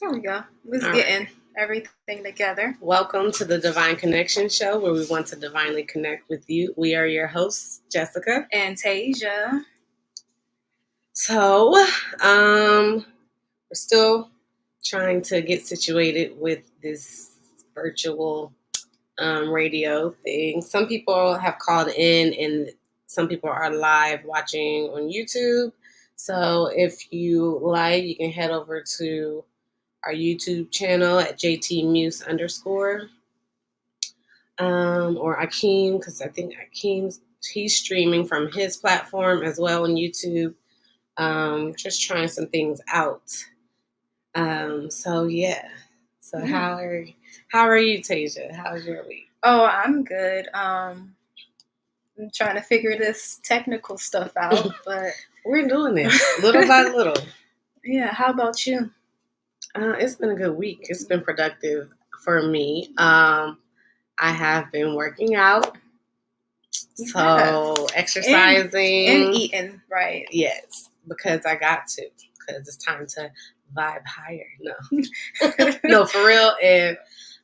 There we go. Let's All getting right. everything together. Welcome to the Divine Connection Show, where we want to divinely connect with you. We are your hosts, Jessica. And Tasia. So, we're still trying to get situated with this virtual radio thing. Some people have called in, and some people are live watching on YouTube. So, if you like, you can head over to our YouTube channel at JTMuse_, or Akeem, because I think he's streaming from his platform as well on YouTube. Just trying some things out. So yeah. So how are you, Tasia? How's your week? Oh, I'm good. I'm trying to figure this technical stuff out, but we're doing this little by little. Yeah. How about you? It's been a good week. It's been productive for me. I have been working out. So exercising and eating, right? Yes, because I got to. Because it's time to vibe higher. No, no, for real. And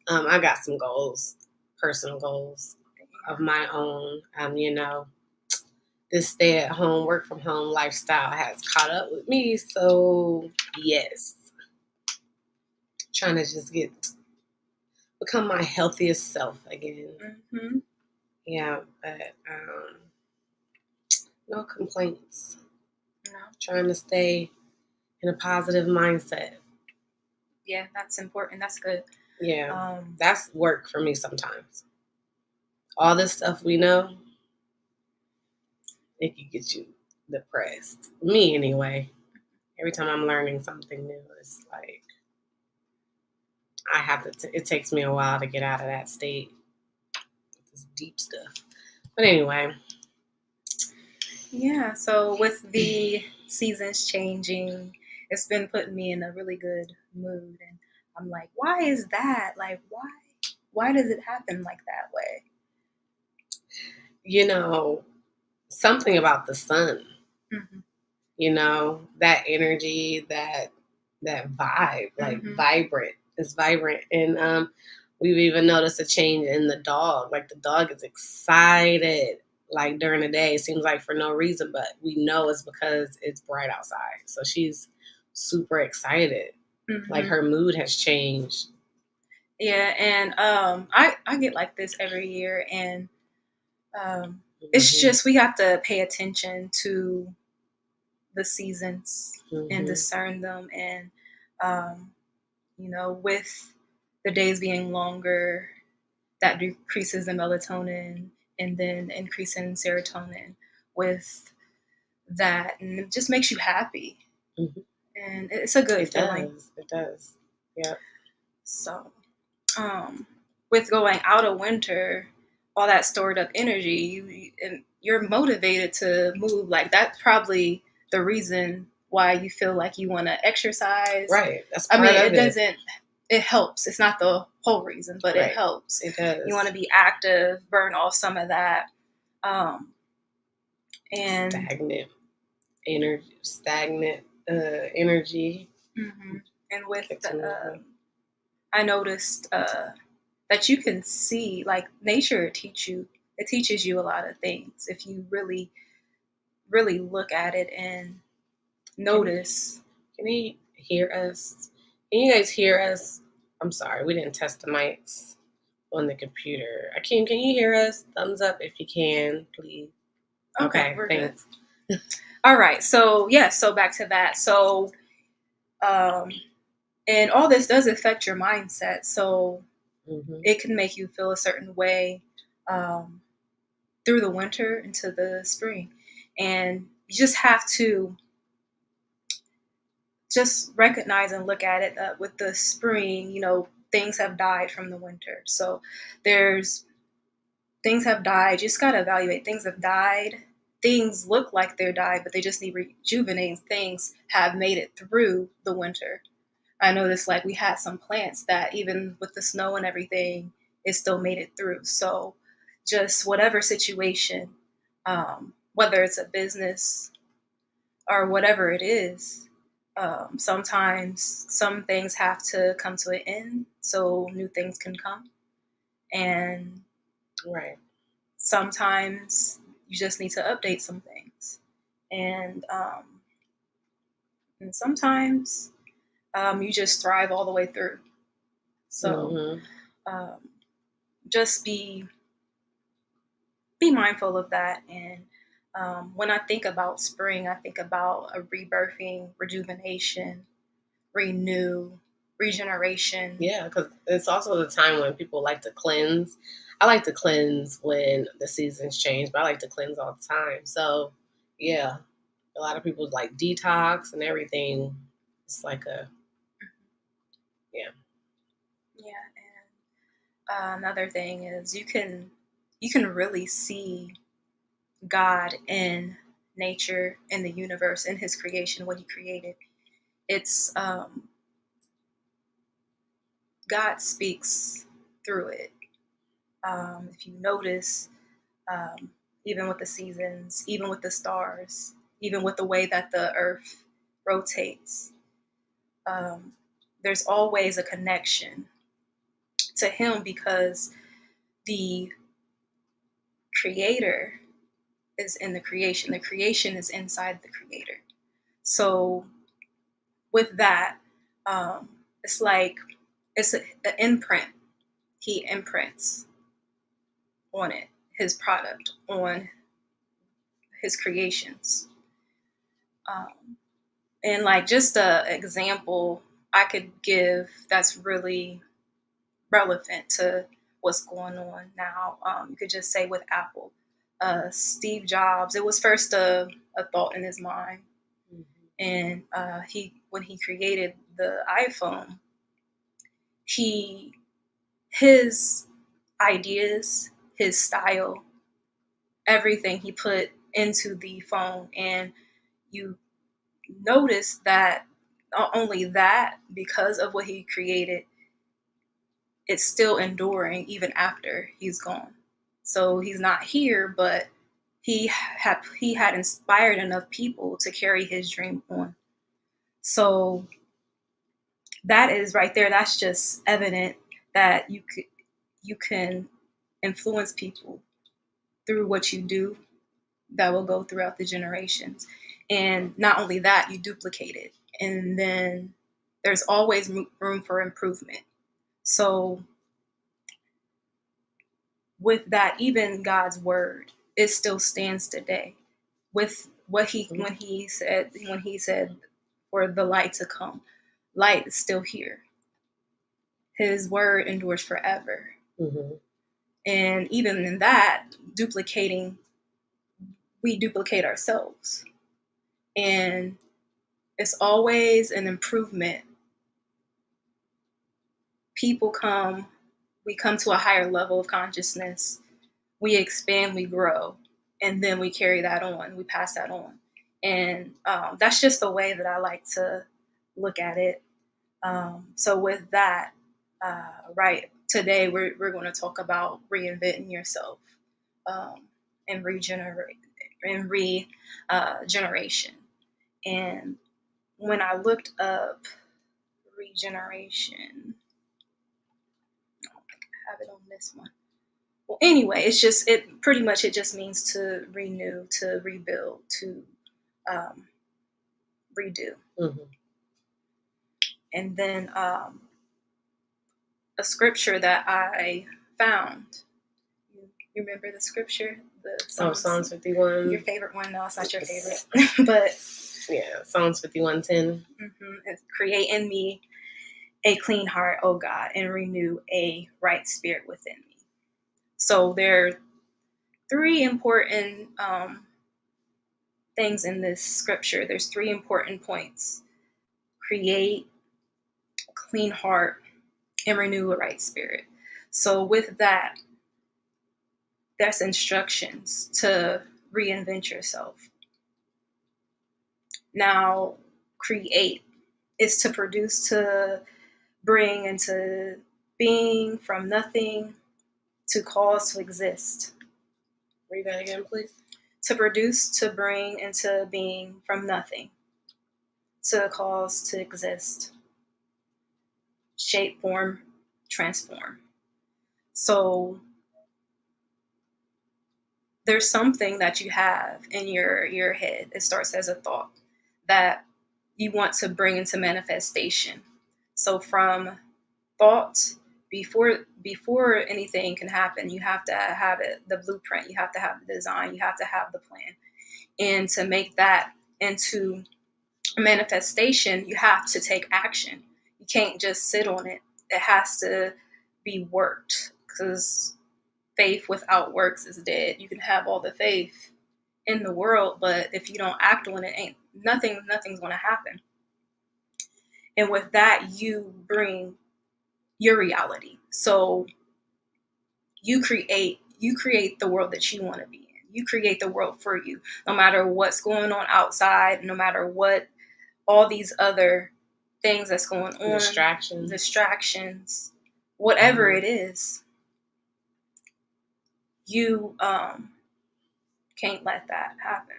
I got some goals, personal goals of my own. This stay-at-home, work-from-home lifestyle has caught up with me. So yes, trying to just become my healthiest self again. Mm-hmm. Yeah, but no complaints. No. Trying to stay in a positive mindset. Yeah, that's important. That's good. Yeah, that's work for me sometimes. All this stuff we know, it can get you depressed. Me, anyway. Every time I'm learning something new, it's like I have to. It takes me a while to get out of that state. This deep stuff. But anyway. Yeah. So with the seasons changing, it's been putting me in a really good mood, and I'm like, why is that? Like, why? Why does it happen like that way? Something about the sun. Mm-hmm. That energy, that vibe, like vibrant. It's vibrant. And we've even noticed a change in the dog. Like the dog is excited, like during the day. It seems like for no reason, but we know it's because it's bright outside. So she's super excited. Mm-hmm. Like her mood has changed. Yeah, and I get like this every year, and it's just we have to pay attention to the seasons and discern them, and with the days being longer, that decreases the melatonin and then increasing serotonin with that, and it just makes you happy. Mm-hmm. And it's a good feeling. It does. Yeah. So with going out of winter, all that stored up energy, you're motivated to move. Like that's probably the reason why you feel like you want to exercise. Right. That's part of it. It doesn't. It helps. It's not the whole reason, but right. It helps. It does. You want to be active, burn off some of that. And stagnant energy. Mm-hmm. And with I noticed that you can see, like nature teaches you a lot of things if you really, really look at it and notice. Can you hear us? Can you guys hear us? I'm sorry, we didn't test the mics on the computer. Akeem, can you hear us? Thumbs up if you can, please. Okay, we're thanks. Good. All right, so back to that. So, and all this does affect your mindset. So it can make you feel a certain way through the winter into the spring. And you just have to just recognize and look at it with the spring, things have died from the winter. So things have died. You just got to evaluate. Things have died. Things look like they're died, but they just need rejuvenating. Things have made it through the winter. I noticed like we had some plants that even with the snow and everything, it still made it through. So just whatever situation, whether it's a business or whatever it is, Sometimes some things have to come to an end so new things can come. And Right. sometimes you just need to update some things. And, and sometimes you just thrive all the way through. So um, just be mindful of that. And when I think about spring, I think about a rebirthing, rejuvenation, renew, regeneration. Yeah, because it's also the time when people like to cleanse. I like to cleanse when the seasons change, but I like to cleanse all the time. So, yeah, a lot of people like detox and everything. It's like yeah. Yeah, and another thing is you can really see God in nature, in the universe, in His creation, what He created. It's God speaks through it. If you notice, even with the seasons, even with the stars, even with the way that the earth rotates, there's always a connection to Him because the creator is in the creation. The creation is inside the creator. So with that, it's like it's an imprint. He imprints on it, his product, on his creations. And like just a example I could give that's really relevant to what's going on now. You could just say with Apple, Steve Jobs. It was first a thought in his mind, and when he created the iPhone, his ideas, his style, everything he put into the phone, and you notice that not only that, because of what he created, it's still enduring even after he's gone. So he's not here, but he had inspired enough people to carry his dream on. So that is right there. That's just evident that you can influence people through what you do that will go throughout the generations. And not only that, you duplicate it. And then there's always room for improvement. So with that, even God's word, it still stands today. With what when he said for the light to come, light is still here. His word endures forever. Mm-hmm. And even in that, we duplicate ourselves. And it's always an improvement. We come to a higher level of consciousness, we expand, we grow, and then we carry that on, we pass that on. And that's just the way that I like to look at it. So with that, right, today we're going to talk about reinventing yourself, and regeneration. And when I looked up regeneration, I don't think I have it on this one. Well, anyway, it pretty much it just means to renew, to rebuild, to redo. Mm-hmm. And then a scripture that I found. You remember the scripture? Psalms 51. Your favorite one? No, it's not your favorite. But yeah, Psalms 51:10. It's create in me a clean heart, O God, and renew a right spirit within me. So there are three important things in this scripture. There's three important points: create a clean heart and renew a right spirit. So with that, that's instructions to reinvent yourself. Now, create is to produce, to bring into being from nothing, to cause to exist. Read that again, please. To produce, to bring into being from nothing. to cause to exist, shape, form, transform. So there's something that you have in your head. It starts as a thought that you want to bring into manifestation. So from thought, before anything can happen, you have to have it, the blueprint, you have to have the design, you have to have the plan. And to make that into manifestation, you have to take action. You can't just sit on it. It has to be worked, because faith without works is dead. You can have all the faith in the world, but if you don't act on it, ain't nothing's going to happen. And with that, you bring your reality. So you create the world that you want to be in. You create the world for you, no matter what's going on outside, no matter what all these other things that's going on, distractions, whatever it is, you can't let that happen.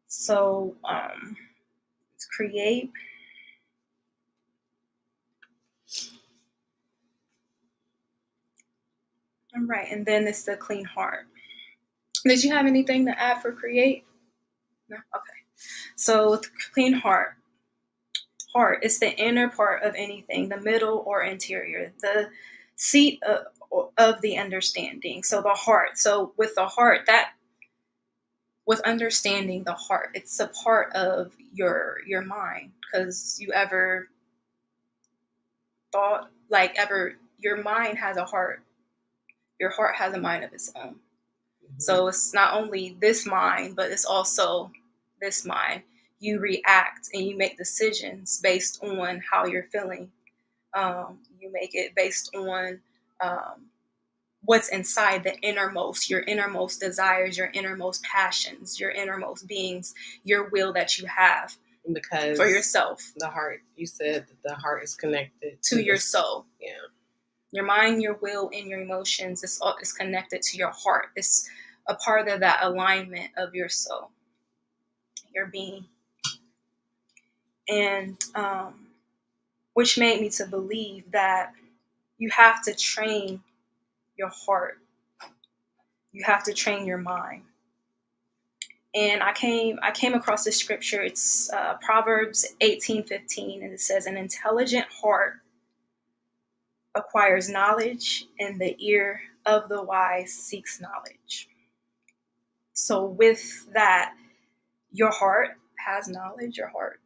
So let's create. All right, and then it's the clean heart. Did you have anything to add for create? No? Okay. So with clean heart is the inner part of anything, the middle or interior, the seat of the understanding. So the heart. So with the heart, with understanding the heart, it's a part of your mind. Because you ever thought, your mind has a heart. Your heart has a mind of its own. Mm-hmm. So it's not only this mind, but it's also this mind. You react and you make decisions based on how you're feeling. You make it based on what's inside the innermost, your innermost desires, your innermost passions, your innermost beings, your will that you have. Because for yourself. The heart, you said that the heart is connected to your soul. Yeah. Your mind, your will, and your emotions is connected to your heart. It's a part of that alignment of your soul, your being. And which made me to believe that you have to train your heart. You have to train your mind. And I came across this scripture. It's Proverbs 18:15, and it says, "An intelligent heart acquires knowledge, and the ear of the wise seeks knowledge." So with that, your heart has knowledge, your heart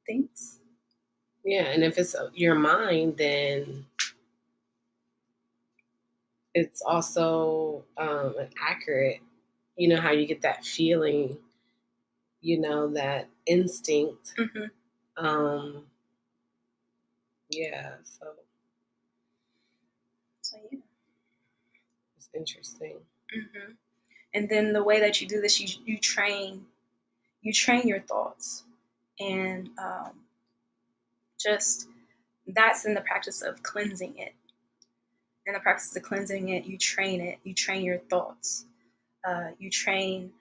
thinks. Yeah, and if it's your mind, then it's also accurate. You know how you get that feeling, that instinct. Mm-hmm. Yeah, so yeah. It's interesting. Mm-hmm. And then the way that you do this, you train your thoughts, and just that's in the practice of cleansing it. In the practice of cleansing it, you train it. You train your thoughts. You train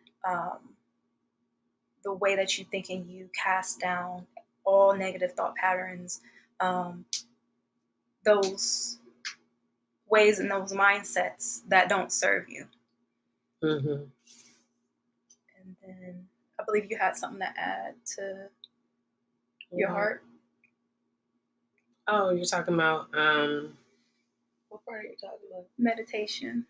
the way that you think, and you cast down all negative thought patterns, those ways and those mindsets that don't serve you. Mm-hmm. And then I believe you had something to add to your heart. Oh, you're talking about what part are you talking about? Meditation.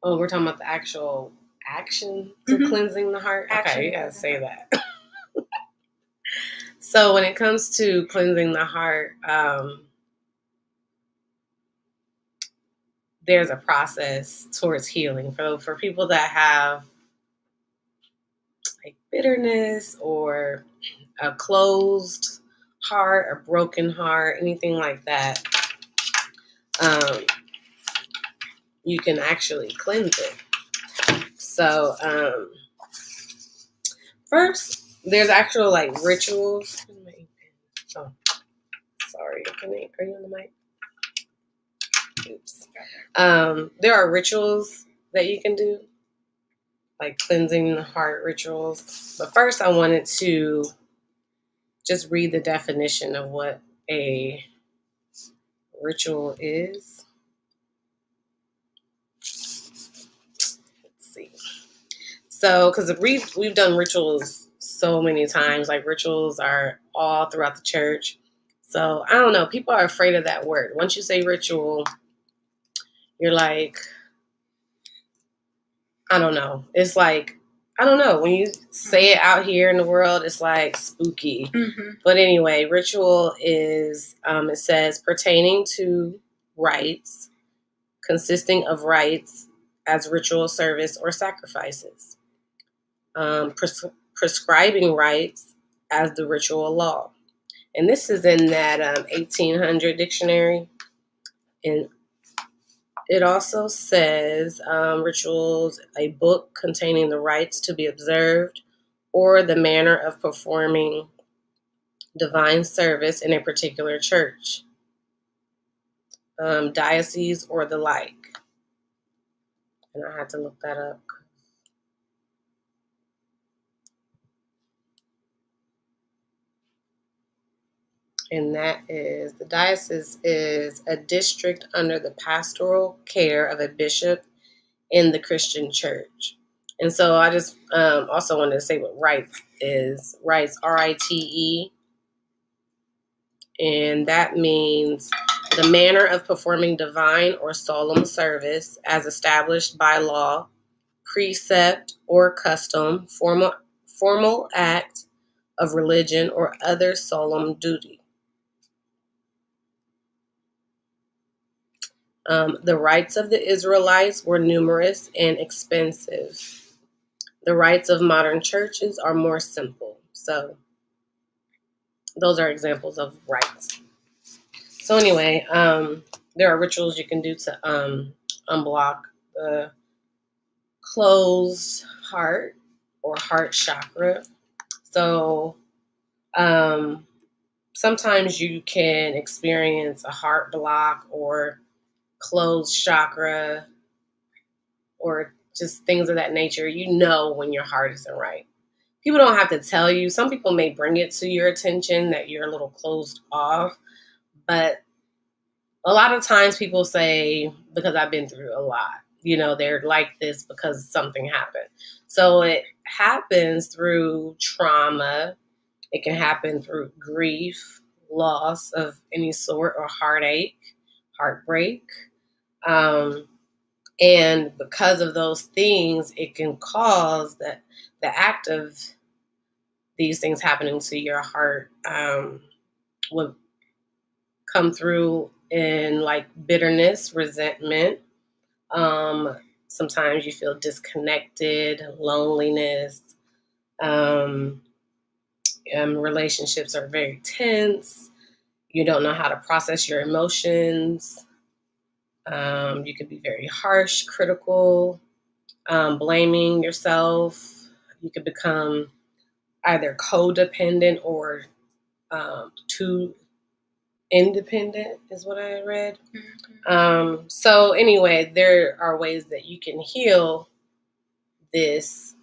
Oh, we're talking about the actual action to cleansing the heart. Okay, you gotta say that. So when it comes to cleansing the heart, there's a process towards healing for people that have like bitterness or a closed heart, a broken heart, anything like that. You can actually cleanse it. So first, there's actual like rituals. Oh, sorry. Are you on the mic? Oops. There are rituals that you can do like cleansing the heart rituals. But first, I wanted to just read the definition of what a ritual is. Let's see. So, because we've done rituals so many times, like rituals are all throughout the church. So I don't know. People are afraid of that word. Once you say ritual, you're like, I don't know. It's like, I don't know. When you say it out here in the world, it's like spooky. Mm-hmm. But anyway, ritual is, it says, pertaining to rites, consisting of rites as ritual service or sacrifices. Prescribing rites as the ritual law. And this is in that 1800 dictionary. And it also says rituals, a book containing the rites to be observed or the manner of performing divine service in a particular church, diocese, or the like. And I had to look that up. And that is, the diocese is a district under the pastoral care of a bishop in the Christian church. And so I just also wanted to say what rites is. Rites, R-I-T-E. And that means the manner of performing divine or solemn service as established by law, precept, or custom, formal act of religion or other solemn duty. The rites of the Israelites were numerous and expensive. The rites of modern churches are more simple. So those are examples of rites. So anyway, there are rituals you can do to unblock the closed heart or heart chakra. So sometimes you can experience a heart block or closed chakra or just things of that nature. You know when your heart isn't right. People don't have to tell you. Some people may bring it to your attention that you're a little closed off, but a lot of times people say, because I've been through a lot, they're like this because something happened. So it happens through trauma. It can happen through grief, loss of any sort, or heartache, heartbreak. And because of those things, it can cause the act of these things happening to your heart would come through in like bitterness, resentment. Sometimes you feel disconnected, loneliness. Relationships are very tense. You don't know how to process your emotions. You could be very harsh, critical, blaming yourself. You could become either codependent or too independent, is what I read. Mm-hmm. So anyway, there are ways that you can heal this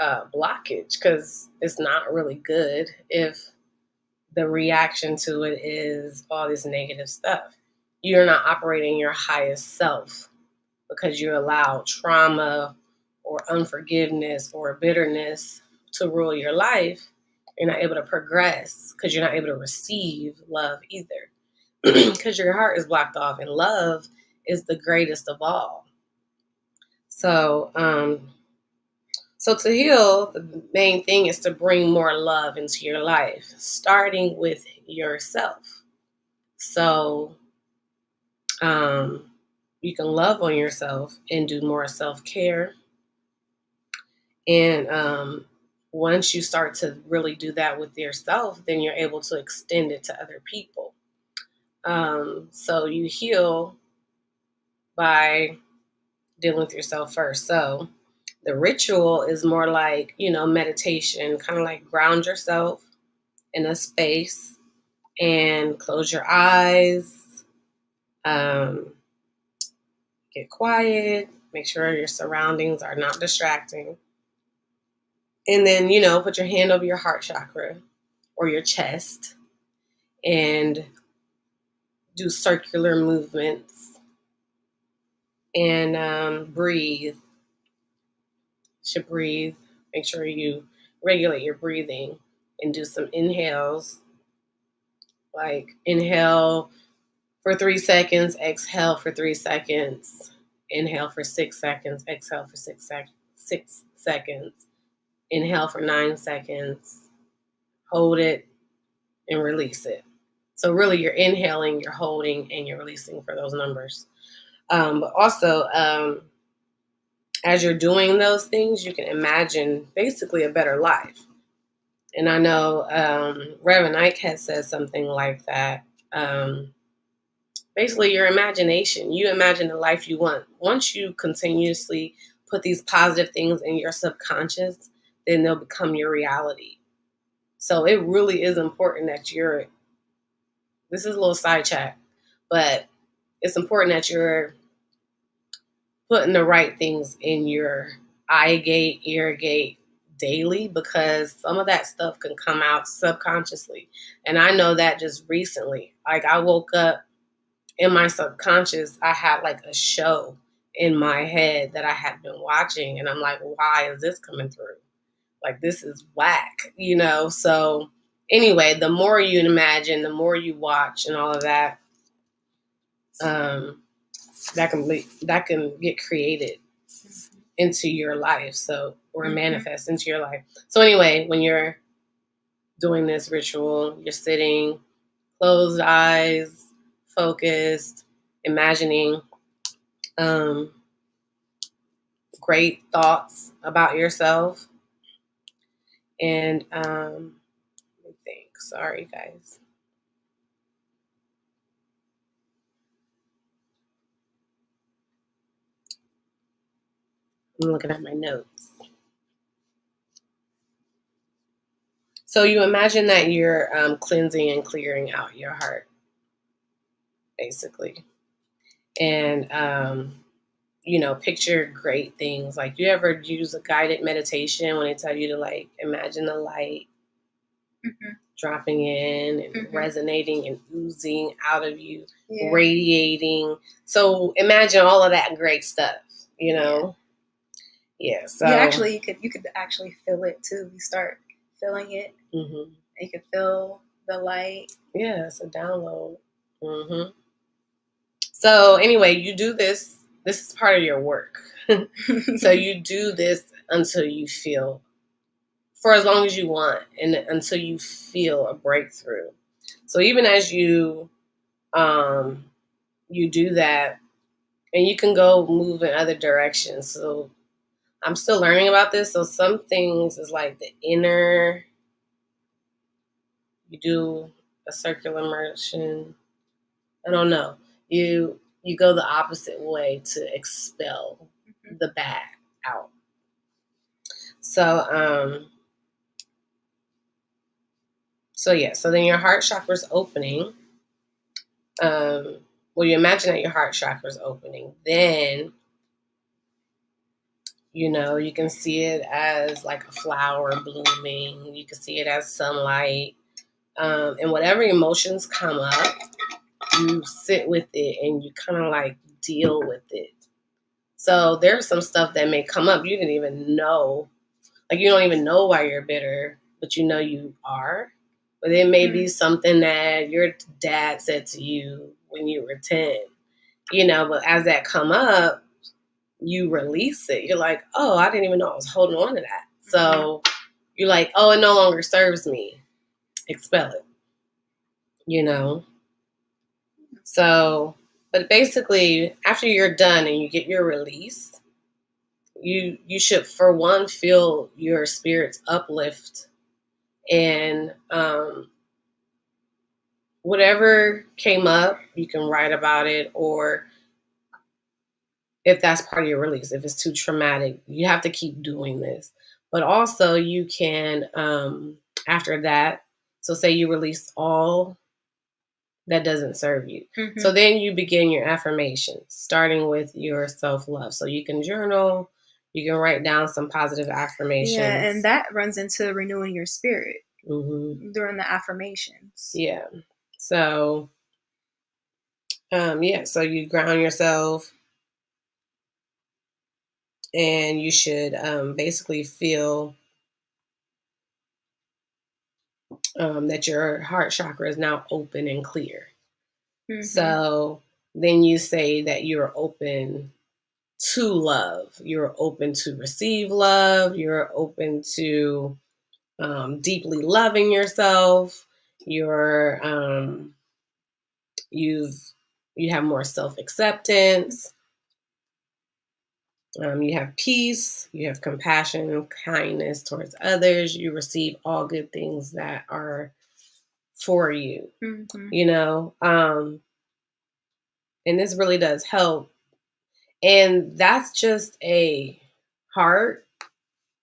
blockage, because it's not really good if the reaction to it is all this negative stuff. You're not operating your highest self because you allow trauma or unforgiveness or bitterness to rule your life. You're not able to progress because you're not able to receive love either, because your heart is blocked off, and love is the greatest of all. So to heal, the main thing is to bring more love into your life, starting with yourself. So you can love on yourself and do more self-care. And once you start to really do that with yourself, then you're able to extend it to other people. So you heal by dealing with yourself first. So the ritual is more like, meditation, kind of like ground yourself in a space and close your eyes, get quiet, make sure your surroundings are not distracting. And then, put your hand over your heart chakra or your chest and do circular movements and breathe. Should breathe. Make sure you regulate your breathing and do some inhales. Like inhale for 3 seconds, exhale for 3 seconds, inhale for 6 seconds, exhale for 6 seconds, inhale for 9 seconds, hold it, and release it. So really you're inhaling, you're holding, and you're releasing for those numbers. But also, as you're doing those things, you can imagine basically a better life. And I know Reverend Ike had said something like that. Basically, your imagination. You imagine the life you want. Once you continuously put these positive things in your subconscious, then they'll become your reality. So it really is important that this is a little side chat, but it's important that you're putting the right things in your eye gate, ear gate daily, because some of that stuff can come out subconsciously. And I know that just recently. Like I woke up in my subconscious, I had like a show in my head that I had been watching. And I'm like, why is this coming through? Like, this is whack, So anyway, the more you imagine, the more you watch and all of that, that can get created into your life. So, or manifest into your life. So anyway, when you're doing this ritual, you're sitting, closed eyes, focused, imagining great thoughts about yourself. And let me think. Sorry, guys. I'm looking at my notes. So you imagine that you're cleansing and clearing out your heart, basically. And, picture great things. Like, you ever use a guided meditation when they tell you to, like, imagine the light dropping in and resonating and oozing out of you, radiating. So imagine all of that great stuff, Yeah. So you could actually feel it too. You start feeling it. Mm-hmm. You can feel the light. Yeah, it's a download. So anyway, you do this. This is part of your work. So you do this until you feel, for as long as you want, and until you feel a breakthrough. So even as you do that, and you can go move in other directions. So I'm still learning about this. So some things is like the inner. You do a circular motion. I don't know. You go the opposite way to expel the bad out. So so then your heart chakra is opening. You imagine that your heart chakra is opening. Then, you can see it as like a flower blooming. You can see it as sunlight. And whatever emotions come up, you sit with it and you kind of like deal with it. So there's some stuff that may come up you didn't even know. Like, you don't even know why you're bitter, but you are. But it may be something that your dad said to you when you were 10, but as that come up, you release it. You're like, oh, I didn't even know I was holding on to that. So you're like, oh, it no longer serves me. Expel it, So, but basically, after you're done and you get your release, you should, for one, feel your spirits uplift. And whatever came up, you can write about it, or if that's part of your release, if it's too traumatic, you have to keep doing this. But also you can, after that, so say you release all that doesn't serve you. Mm-hmm. So then you begin your affirmations, starting with your self-love. So you can journal, You can write down some positive affirmations. Yeah, and that runs into renewing your spirit during the affirmations. Yeah. So, so you ground yourself, and you should basically feel that your heart chakra is now open and clear. So then you say that you're open to love. You're open to receive love. You're open to deeply loving yourself. You're you have more self-acceptance. You have peace. You have compassion and kindness towards others. You receive all good things that are for you. You know, and this really does help. And that's just a heart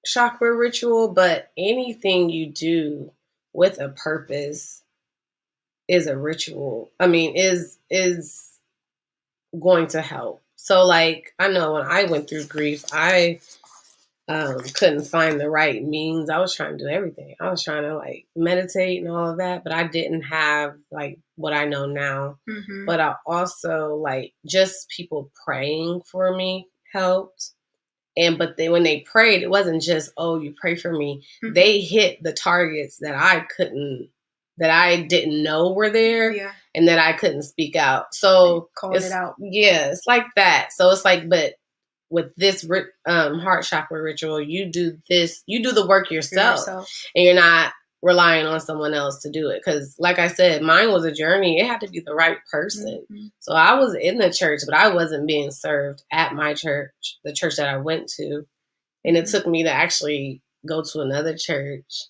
chakra ritual, but anything you do with a purpose is a ritual. I mean, is going to help. So like, I know when I went through grief, I couldn't find the right means. I was trying to do everything. I was trying to like meditate and all of that, but I didn't have like what I know now. But I also like just people praying for me helped. But when they prayed, it wasn't just, oh, you pray for me. They hit the targets that I didn't know were there, and that I couldn't speak out. So called it out. Yeah, it's like that. So it's like, but with this heart chakra ritual, you do the work yourself. And you're not relying on someone else to do it. Because like I said, mine was a journey. It had to be the right person. So I was in the church, but I wasn't being served at my church, the church that I went to. And it took me to actually go to another church.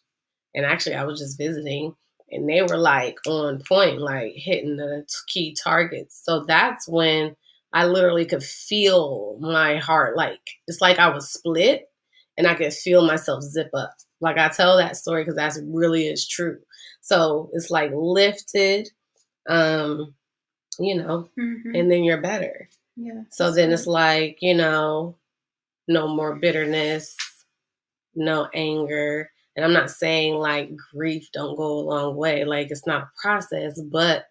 And actually I was just visiting, and they were like on point, like hitting the key targets. So that's when I literally could feel my heart. Like, it's like I was split and I could feel myself zip up. Like, I tell that story because that's really is true. So it's like lifted, and then you're better. Yeah. So then it's like, no more bitterness, no anger. And I'm not saying like grief don't go a long way. Like, it's not a process, but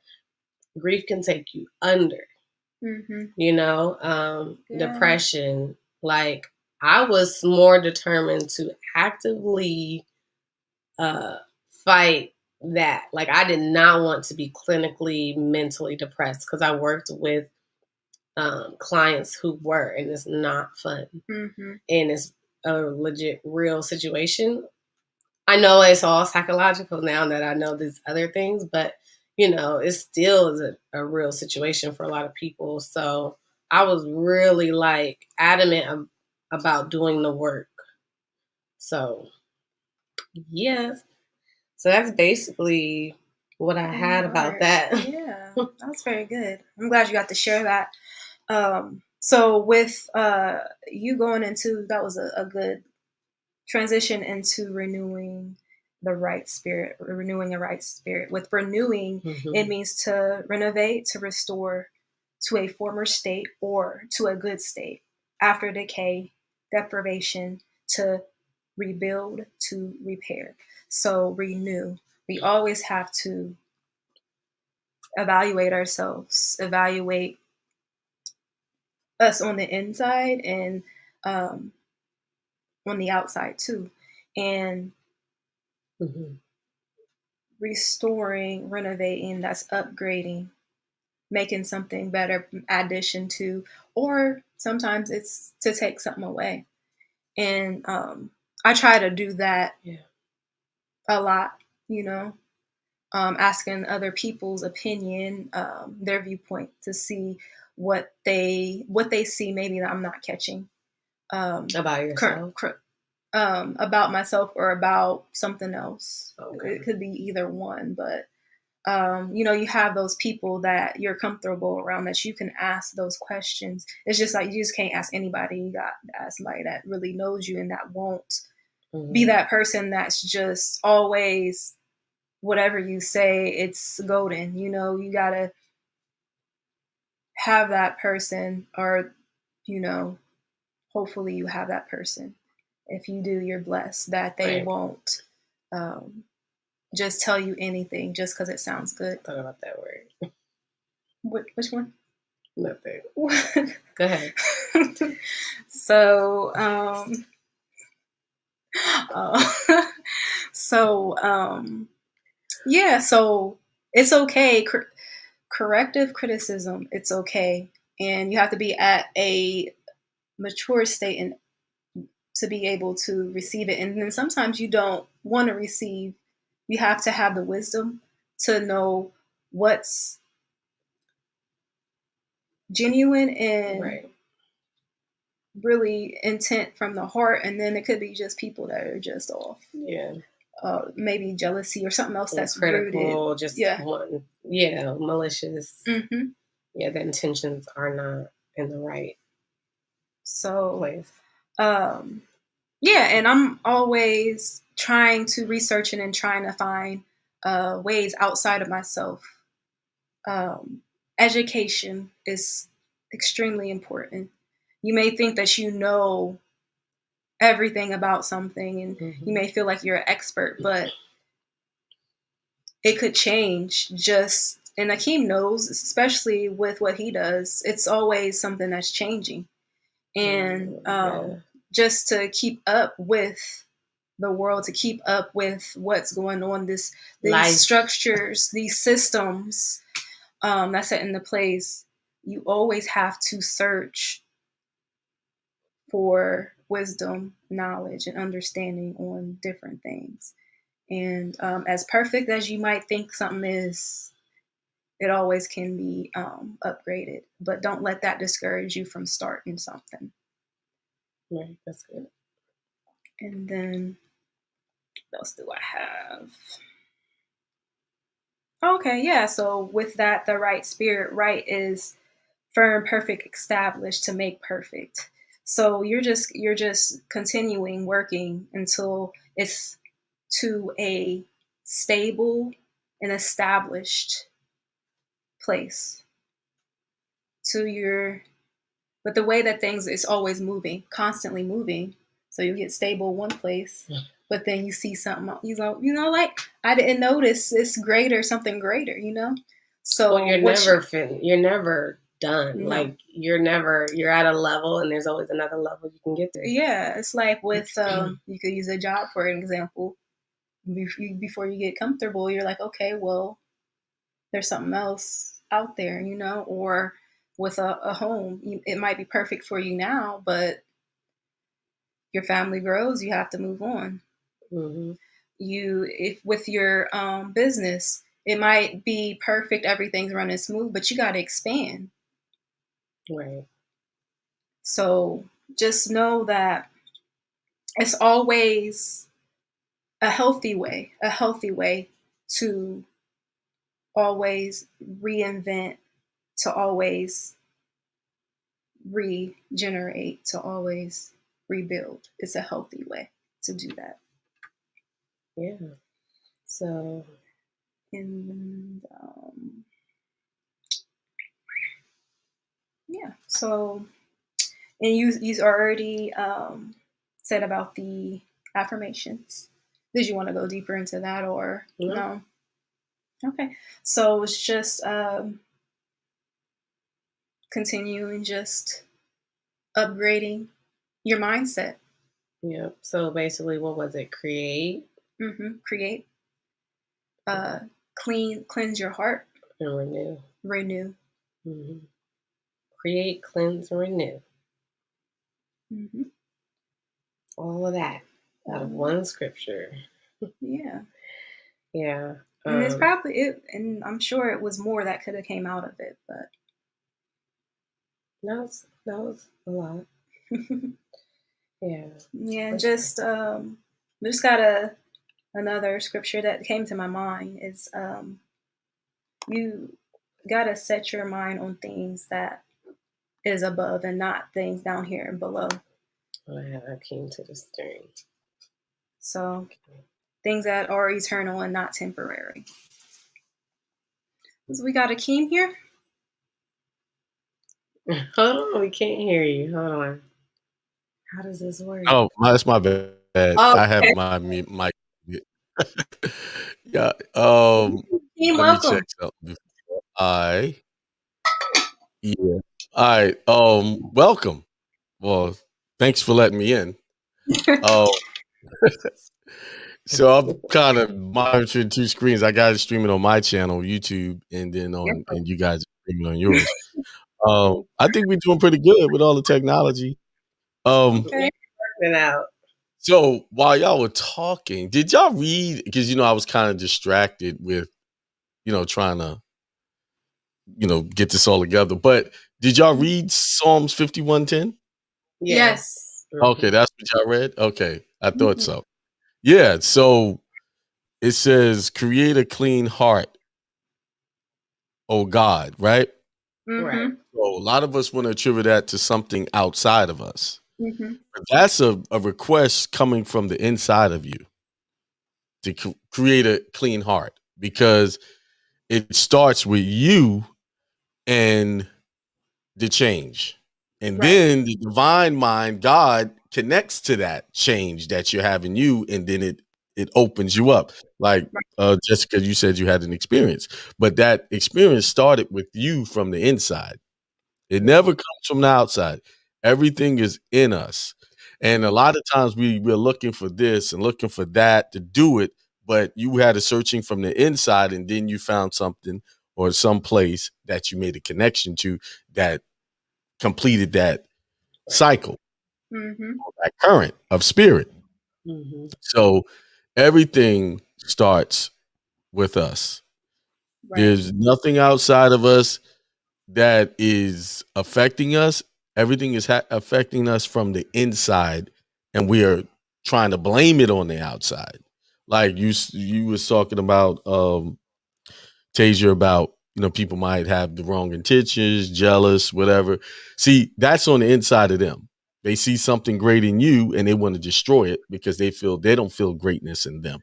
grief can take you under. Depression. Like, I was more determined to actively fight that. Like, I did not want to be clinically mentally depressed because I worked with clients who were, and it's not fun. And it's a legit real situation. I know it's all psychological now that I know these other things, but it still is a real situation for a lot of people. So I was really like adamant about doing the work. So yeah, so that's basically what I had about that. Yeah, that's very good. I'm glad you got to share that. So with you going into, that was a good transition into renewing the right spirit, renewing the right spirit. With renewing, it means to renovate, to restore to a former state or to a good state after decay, deprivation, to rebuild, to repair. So renew. We always have to evaluate ourselves, evaluate us on the inside and on the outside too. And restoring, renovating, that's upgrading, making something better, addition to, or sometimes it's to take something away. And I try to do that a lot, asking other people's opinion, their viewpoint, to see what they see maybe that I'm not catching. About yourself? About myself or about something else. Okay. It could be either one, but you have those people that you're comfortable around that you can ask those questions. It's just like you just can't ask anybody. You got to ask somebody that really knows you and that won't be that person that's just always whatever you say, it's golden. You got to have that person or, hopefully you have that person. If you do, you're blessed that they Right. won't just tell you anything just because it sounds good. Thought about that word. Which one? Nothing. Go ahead. So, so, yeah, so it's okay. Corrective criticism, it's okay. And you have to be at a mature state and to be able to receive it. And then sometimes you don't want to receive, you have to have the wisdom to know what's genuine and Right. really intent from the heart. And then it could be just people that are just off. Yeah. Maybe jealousy or something else that's critical, rooted. just Yeah. one. Malicious. Mm-hmm. Yeah, the intentions are not in the right So, place. Yeah, and I'm always trying to research and trying to find ways outside of myself. Education is extremely important. You may think that you know everything about something and you may feel like you're an expert, but it could change just, and Akeem knows, especially with what he does, it's always something that's changing. And just to keep up with the world, to keep up with what's going on, these structures, these systems that's set into place, you always have to search for wisdom, knowledge, and understanding on different things. And as perfect as you might think something is, it always can be upgraded. But don't let that discourage you from starting something. Right, that's good. And then what else do I have? Okay, yeah. So with that, the right spirit, right is firm, perfect, established to make perfect. So you're just continuing working until it's to a stable and established place. To your But the way that things is always moving, constantly moving. So you get stable one place, but then you see something, like I didn't notice this greater, something greater, So well, you're never done. No. Like you're at a level, and there's always another level you can get to. Yeah, it's like with you could use a job for an example. Before you get comfortable, you're like, okay, well, there's something else out there, or with a home, it might be perfect for you now, but your family grows, you have to move on. Mm-hmm. If with your business, it might be perfect, everything's running smooth, but you got to expand. Right. So just know that it's always a healthy way to always reinvent, to always regenerate, to always rebuild. It's a healthy way to do that. Yeah. So, And yeah, so, and you already said about the affirmations. Did you want to go deeper into that or no? Okay, so it's just continuing, just upgrading your mindset. yeah. So basically, what was it? Create. Create. Cleanse your heart. And renew. Renew. Mm-hmm. Create, cleanse, and renew. Mm-hmm. All of that out of one scripture. Yeah. Yeah. And it's probably it, and I'm sure it was more that could have came out of it, but that was a lot. Yeah. Yeah, just got another scripture that came to my mind is you gotta set your mind on things that is above and not things down here and below. I came to the string. So things that are eternal and not temporary. So we got Akeem here. Hold on, we can't hear you. Hold on. How does this work? Oh, that's my bad. Oh, I have okay. my mic. Yeah. Team, Let me check welcome. something before I. Yeah. All right. Welcome. Well, thanks for letting me in. Oh, so I'm kind of monitoring two screens. I got it streaming on my channel, YouTube, and then and you guys are streaming on yours. I think we're doing pretty good with all the technology. Um, Okay. Working out. so while y'all were talking, did y'all read? Because I was kind of distracted with trying to get this all together. But did y'all read Psalms 51:10? Yes. Okay, that's what y'all read. Okay, I thought Mhm. so. Yeah. So it says, "Create a clean heart, oh God." Right. Right. Mhm. So a lot of us want to attribute that to something outside of us. Mhm. But that's a request coming from the inside of you to create a clean heart, because it starts with you and the change. And Right. then the divine mind, God, connects to that change that you have in you, and then it opens you up. Like Right. Jessica, you said you had an experience, but that experience started with you from the inside. It never comes from the outside. Everything is in us. And a lot of times we're looking for this and looking for that to do it, but you had a searching from the inside, and then you found something or some place that you made a connection to that completed that Right. cycle, Mhm. that current of spirit. Mm-hmm. So everything starts with us. Right. There's nothing outside of us that is affecting us. Everything is affecting us from the inside, and we are trying to blame it on the outside. Like you was talking about Tasia, about people might have the wrong intentions, jealous, whatever. See, that's on the inside of them. They see something great in you and they want to destroy it because they don't feel greatness in them.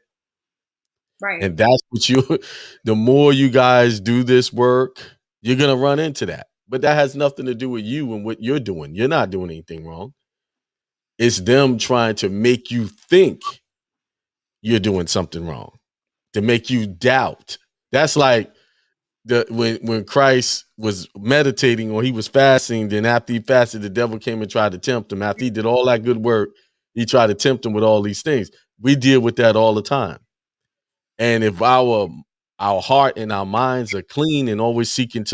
Right. And that's what the more you guys do this work, you're gonna run into that. But that has nothing to do with you and what you're doing. You're not doing anything wrong. It's them trying to make you think you're doing something wrong, to make you doubt. That's like when Christ was meditating or he was fasting, then after he fasted, the devil came and tried to tempt him. After he did all that good work, he tried to tempt him with all these things. We deal with that all the time. And if our heart and our minds are clean and always seeking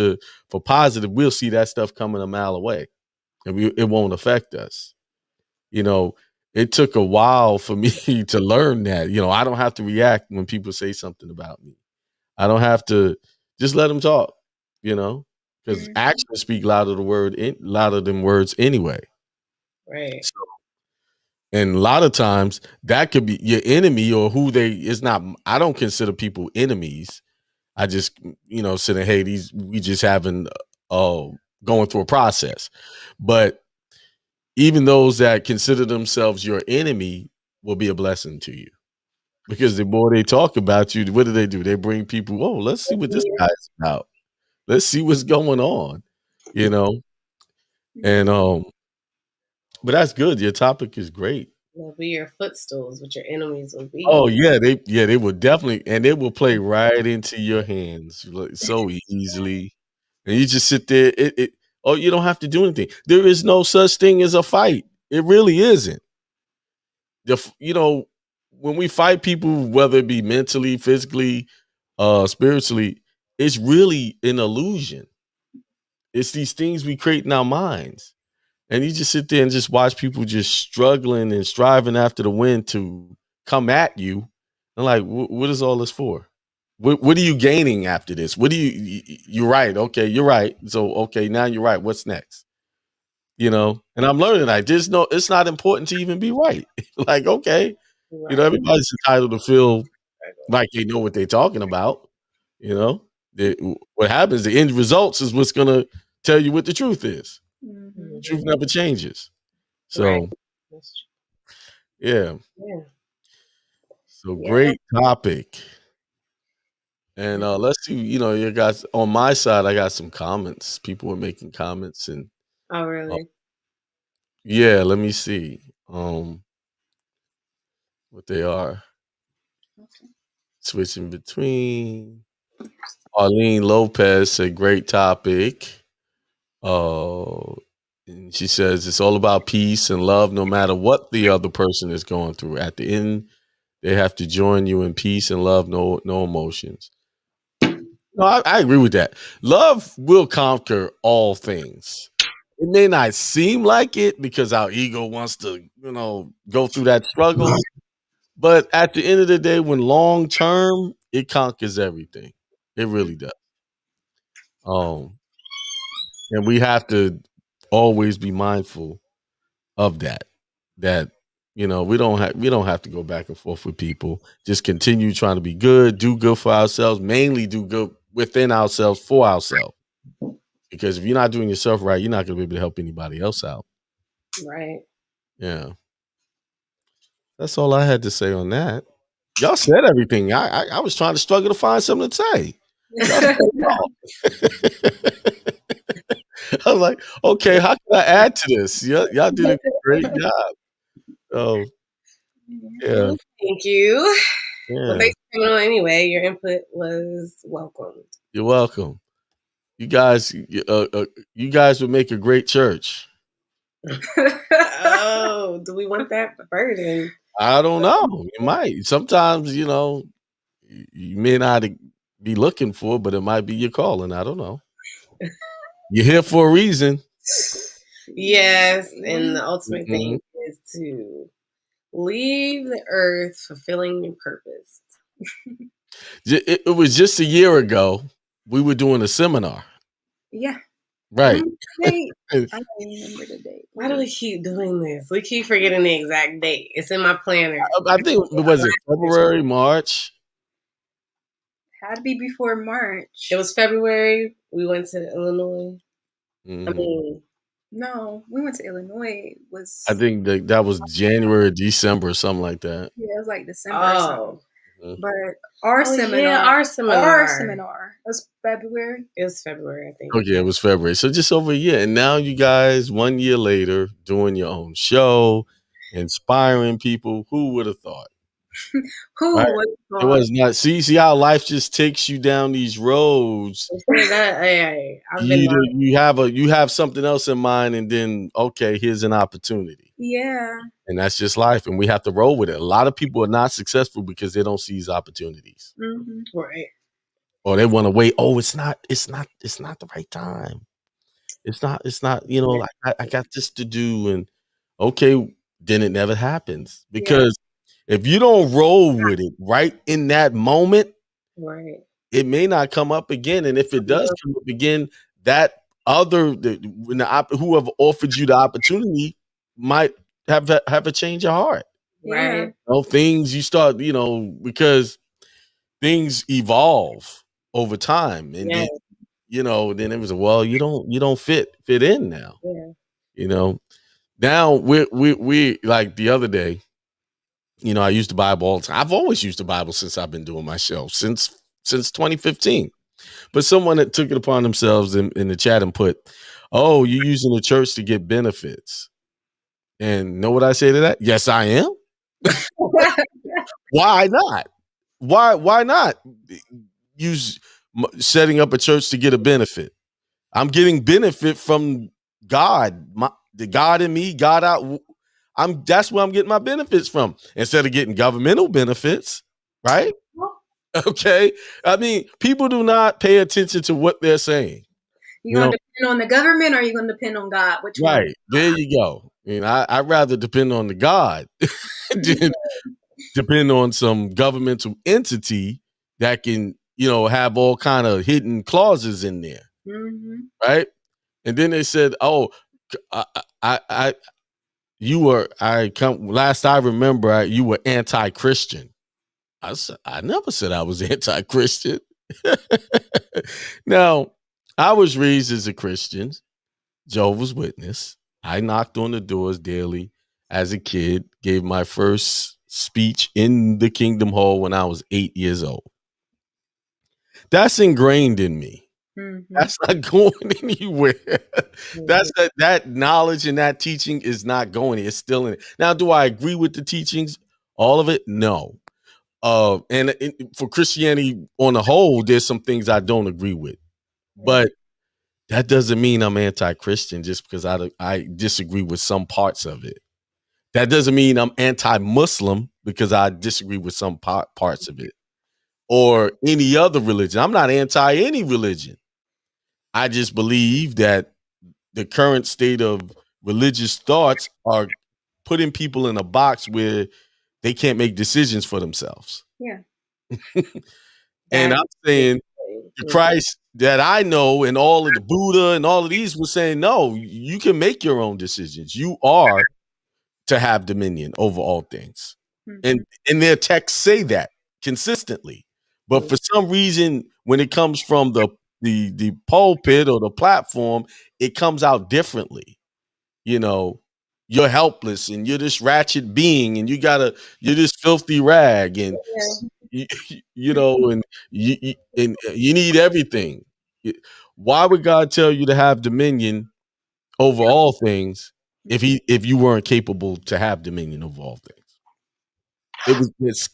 for positive, we'll see that stuff coming a mile away, and it won't affect us. You know, it took a while for me to learn that. I don't have to react when people say something about me. I don't have to, just let them talk. Because Mhm. actions speak louder than words anyway. Right. So, and a lot of times that could be your enemy, or who they is not. I don't consider people enemies. I just, saying, hey, we just having going through a process. But even those that consider themselves your enemy will be a blessing to you, because the more they talk about you, what do? They bring people, oh, let's see what this guy's about. Let's see what's going on, you know. And Mhm. but that's good. Your topic is great. They'll be your footstools, what your enemies will be. Oh yeah, they will definitely, and they will play right into your hands so easily. And you just sit there. Oh, you don't have to do anything. There is no such thing as a fight. It really isn't. When we fight people, whether it be mentally, physically, spiritually, it's really an illusion. It's these things we create in our minds. And you just sit there and just watch people just struggling and striving after the wind to come at you. And like, what is all this for? What are you gaining after this? What do you're right. Okay, you're right. So, okay, now you're right. What's next? And I'm learning that it's not important to even be right. Like, okay, Right. everybody's entitled to feel like they know what they're talking about. You know, what happens, the end results is what's going to tell you what the truth is. Mhm. Truth Mm-hmm. never changes. Right. So, That's yeah. true. So Yeah. Yeah. great topic. And let's see, you guys on my side, I got some comments. People were making comments, and Oh, uh, really? Yeah, let me see. What they are. Okay. Switching between. Arlene Lopez said, great topic. Uh, and she says it's all about peace and love, no matter what the other person is going through. At the end, they have to join you in peace and love, no emotions. No, I agree with that. Love will conquer all things. It may not seem like it because our ego wants to, go through that struggle. But at the end of the day, when long term, it conquers everything. It really does. Um, and we have to always be mindful of that. That we don't have to go back and forth with people. Just continue trying to be good, do good for ourselves, mainly do good within ourselves for ourselves. Because if you're not doing yourself right, you're not going to be able to help anybody else out. Right. Yeah, that's all I had to say on that. Y'all said everything. I was trying to struggle to find something to say. Y'all said it all. I was like, okay, how can I add to this? Y'all did a great job. Oh, yeah, Well, thank you. Well, yeah. thanks for coming on anyway. Your input was welcomed. You're welcome. You guys, you guys would make a great church. Oh, do we want that burden? I don't know. You might. Sometimes, you may not be looking for, but it might be your calling. I don't know. You're here for a reason. Yes, and the ultimate Mhm. thing is to leave the earth fulfilling your purpose. It was just a year ago. We were doing a seminar. Yeah. Right. Date. I don't remember the date. Why do we keep doing this? We keep forgetting the exact date. It's in my planner. I think, was it February, March? Had to be before March. It was February. We went to Illinois. I mean, No, we went to Illinois. I think that was January, December, or something like that. Yeah, it was like December or something. oh, But our yeah, our seminar. it was February. It was February, I think. Oh yeah, it was February. So just over a year. And now you guys, 1 year later, doing your own show, inspiring people. Who would have thought? Who Right? would It was not. See how life just takes you down these roads. I've been You have something else in mind, and then okay, here's an opportunity. Yeah. And that's just life, and we have to roll with it. A lot of people are not successful because they don't seize opportunities. right. Or they want to wait. Oh, it's not the right time. It's not, I got this to do, and okay, then it never happens. Because if you don't roll with it right in that moment, right, it may not come up again. And if it does come up again, that whoever offered you the opportunity might have a change of heart. right. Things you start, because things evolve over time, and then then it was you don't fit in now. Now we like the other day, I use the Bible all the time. I've always used the Bible since I've been doing my show since 2015. But someone that took it upon themselves in the chat and put, "Oh, you're using the church to get benefits." And know what I say to that? Yes, I am. Why not? Why not use setting up a church to get a benefit? I'm getting benefit from God, the God in me, God out. That's where I'm getting my benefits from instead of getting governmental benefits, right? Okay. I mean, people do not pay attention to what they're saying. You gonna depend on the government, or are you gonna depend on God? Which one? Right. There you go. I mean, I'd rather depend on the God than depend on some governmental entity that can, have all kind of hidden clauses in there. Right. And then they said, "Oh, last I remember, you were anti-Christian." I never said I was anti-Christian. Now, I was raised as a Christian, Jehovah's Witness. I knocked on the doors daily as a kid, gave my first speech in the Kingdom Hall when I was 8 years old. That's ingrained in me. Mm-hmm. That's not going anywhere. Mhm. That knowledge and that teaching is not going. It's still in it. Now, do I agree with the teachings? All of it? No. And for Christianity on the whole, there's some things I don't agree with. But that doesn't mean I'm anti-Christian just because I disagree with some parts of it. That doesn't mean I'm anti-Muslim because I disagree with some parts of it, or any other religion. I'm not anti any religion. I just believe that the current state of religious thoughts are putting people in a box where they can't make decisions for themselves. Yeah. And That's I'm the saying thing. the Christ that I know and all of the Buddha and all of these were saying, no, you can make your own decisions. You are to have dominion over all things. Mm-hmm. And their texts say that consistently. But for some reason, when it comes from the pulpit or the platform, it comes out differently. You know, you're helpless and you're this ratchet being and you're this filthy rag and you, you know and you need everything. Why would God tell you to have dominion over all things if you weren't capable to have dominion over all things?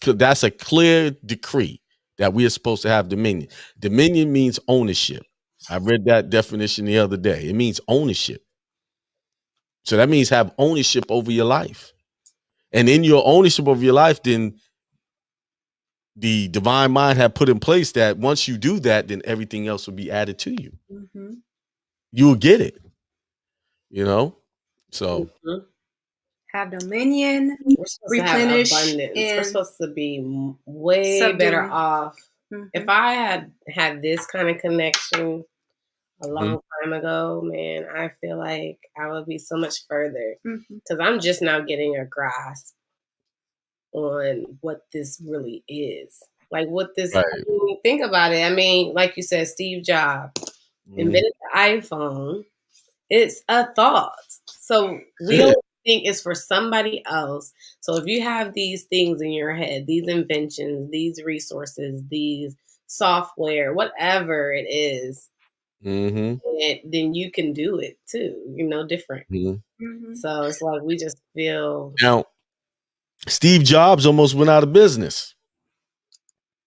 That's a clear decree that we are supposed to have dominion. Dominion means ownership. I read that definition the other day. It means ownership. So that means have ownership over your life. And in your ownership of your life, then the divine mind had put in place that once you do that, then everything else will be added to you. Mm-hmm. You will get it, you know? So Mhm. Have dominion, We're supposed to have replenish, abundance. We're and supposed to be way better subdue. off. If Mm-hmm. I had this kind of connection a mhm, long time ago, man, I feel like I would be so much further Mm-hmm. because I'm just now getting a grasp on what this really is. Like what this, I right. mean, think about it. I mean, like you said, Steve Jobs Mhm. invented the iPhone. It's a thought. So we Yeah. don't think it's for somebody else. So if you have these things in your head, these inventions, these resources, these software, whatever it is, Mhm. then you can do it too, different. Mhm. Mm-hmm. So it's like we just feel, Now, Steve Jobs almost went out of business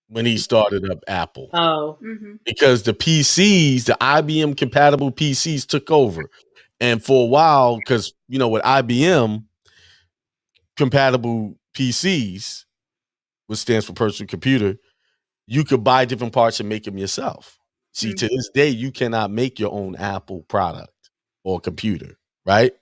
when he started up Apple oh, Mm-hmm. because the PCs, the IBM compatible PCs took over. And for a while, because, with IBM compatible PCs, which stands for personal computer, you could buy different parts and make them yourself. See, to Mm-hmm. this day, you cannot make your own Apple product or computer, right?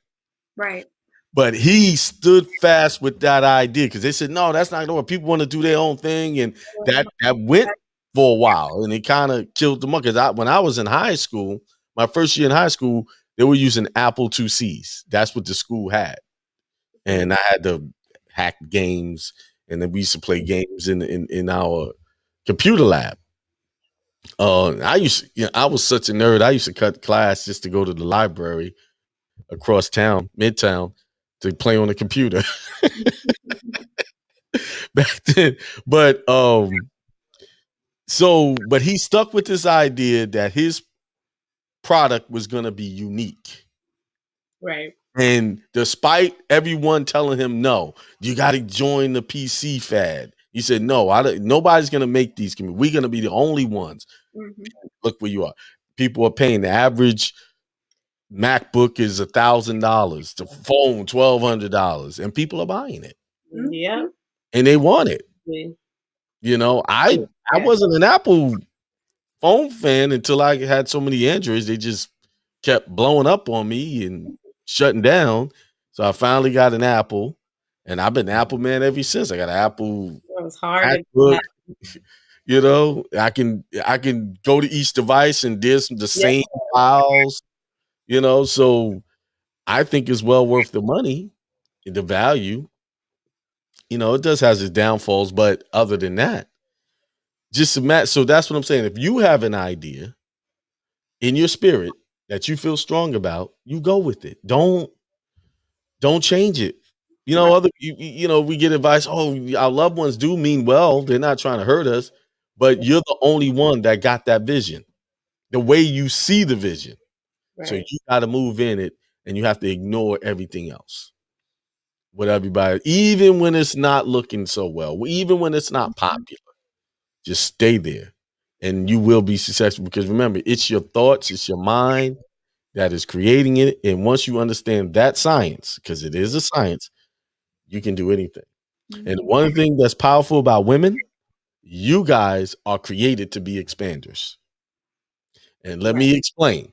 Right. But he stood fast with that idea because they said, no, that's not gonna work. People want to do their own thing. And that went for a while and it kind of killed the market. When I was in high school, my first year in high school, they were using Apple IICs. That's what the school had. And I had to hack games, and then we used to play games in our computer lab. I was such a nerd. I used to cut class just to go to the library across town, midtown, to play on the computer back then. But but he stuck with this idea that his product was going to be unique. right. And despite everyone telling him no, you got to join the PC fad, he said no. Nobody's going to make these. We're going to be the only ones. Mm-hmm. Look where you are. People are paying. The average MacBook is $1,000. The phone $1,200, and people are buying it, Mm-hmm. Yeah. and they want it. I Yeah. wasn't an Apple phone fan until I had so many Androids. They just kept blowing up on me and shutting down. So I finally got an Apple, and I've been an Apple man ever since. I got an Apple It was hard to do MacBook. that. I can go to each device and there's the Yeah. same files. So I think it's well worth the money, the value. It does has its downfalls, but other than that, just imagine. So that's what I'm saying. If you have an idea in your spirit that you feel strong about, you go with it. Don't change it. Right. We get advice. Oh, our loved ones do mean well. They're not trying to hurt us, but you're the only one that got that vision. the way you see the vision. So Right. you got to move in it, and you have to ignore everything else. With everybody, even when it's not looking so well, even when it's not popular, just stay there, and you will be successful. Because remember, it's your thoughts, it's your mind that is creating it. And once you understand that science, because it is a science, you can do anything. And Mhm. one thing that's powerful about women, you guys are created to be expanders. And let Right. me explain.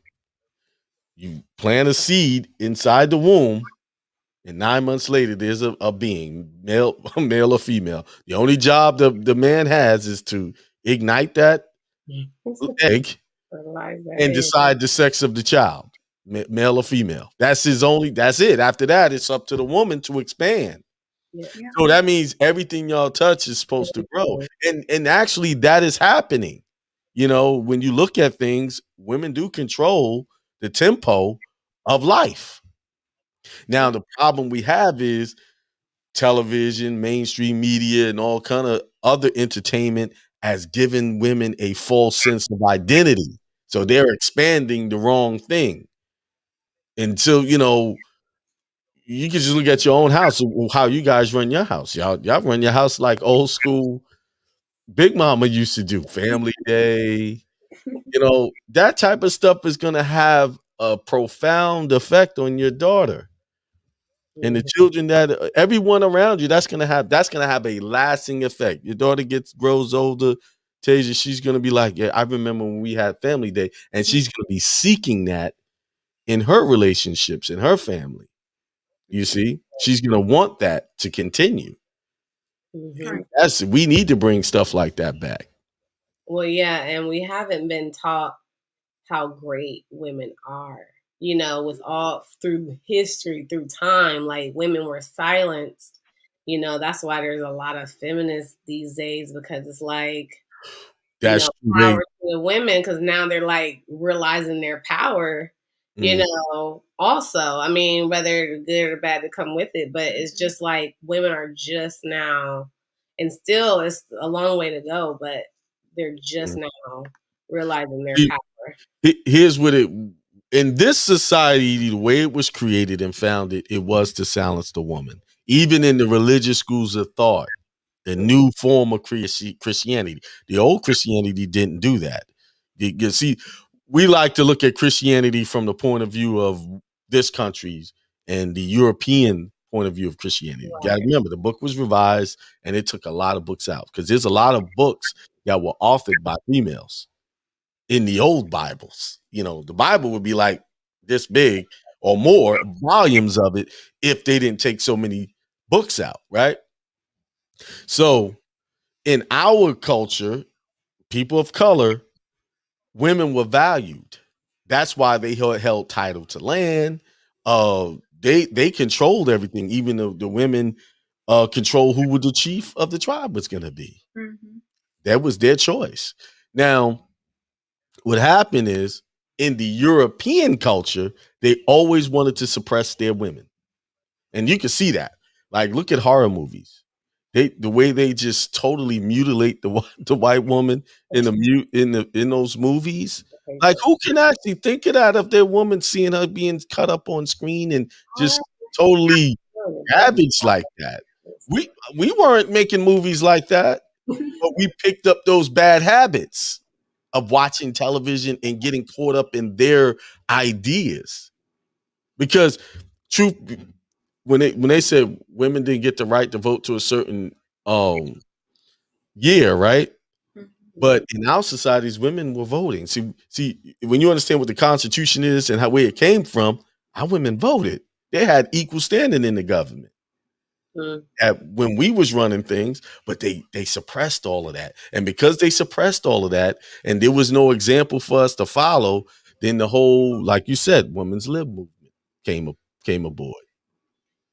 You plant a seed inside the womb, and 9 months later, there's a being, male, male or female. The only job the man has is to ignite that egg Fertilize that and egg. decide the sex of the child, male or female. That's it. After that, it's up to the woman to expand. Yeah. Yeah. So that means everything y'all touch is supposed to grow. And actually that is happening. You know, when you look at things, women do control the tempo of life. Now the problem we have is television, mainstream media, and all kind of other entertainment has given women a false sense of identity. So they're expanding the wrong thing. Until, you can just look at your own house, how you guys run your house. Y'all run your house like old school Big Mama used to do, family day. That type of stuff is gonna have a profound effect on your daughter and the Mhm. children that everyone around you. That's gonna have a lasting effect. Your daughter grows older, tells you she's gonna be like, yeah, I remember when we had family day, and she's gonna be seeking that in her relationships, in her family. You see, she's gonna want that to continue. Mhm. Right. We need to bring stuff like that back. Well, yeah, and we haven't been taught how great women are. With all through history, through time, like women were silenced. That's why there's a lot of feminists these days because it's like, That's true. power to the women because now they're like realizing their power. Mm. Also, I mean, whether good or bad to come with it, but it's just like women are just now, and still it's a long way to go, but they're just Mm. now realizing their See, power. here's what it in this society, the way it was created and founded, it was to silence the woman. Even in the religious schools of thought, the new form of Christianity. The old Christianity didn't do that. You see, we like to look at Christianity from the point of view of this country's and the European point of view of Christianity. You got to remember, the book was revised and it took a lot of books out because there's a lot of books that were authored by females in the old Bibles. The Bible would be like this big or more volumes of it if they didn't take so many books out, right? So in our culture, people of color, women were valued. That's why they held title to land. They controlled everything, even though the women control who the chief of the tribe was going to be. Mhm. That was their choice. Now, what happened is in the European culture, they always wanted to suppress their women. And you can see that. Like, look at horror movies. The way they just totally mutilate the white woman in those movies. Like, who can actually think of that of their woman seeing her being cut up on screen and just totally ravaged like that? We weren't making movies like that, but we picked up those bad habits of watching television and getting caught up in their ideas. Because truth, when they said women didn't get the right to vote to a certain year, right? But in our societies, women were voting. See, when you understand what the Constitution is and how where it came from, our women voted. They had equal standing in the government Mm. when we was running things, but they suppressed all of that. And because they suppressed all of that, and there was no example for us to follow, then the whole, like you said, women's lib movement came aboard.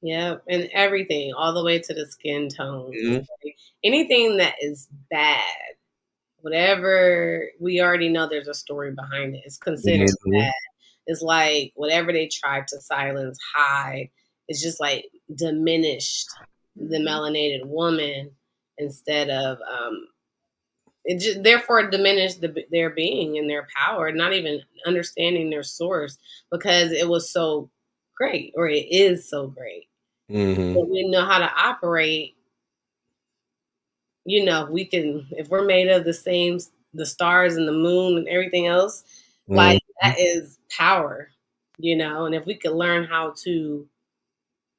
Yep, and everything, all the way to the skin tone. It's Mhm. like anything that is bad, whatever we already know there's a story behind it. It's considered Mhm. bad. It's like whatever they tried to silence, hide, it's just like diminished the Mhm. melanated woman instead of it just therefore diminished their being and their power, not even understanding their source because it was so great, or it is so great. Mm-hmm. But we know how to operate. We can, if we're made of the stars and the moon and everything else, like Mm-hmm. that is power, and if we could learn how to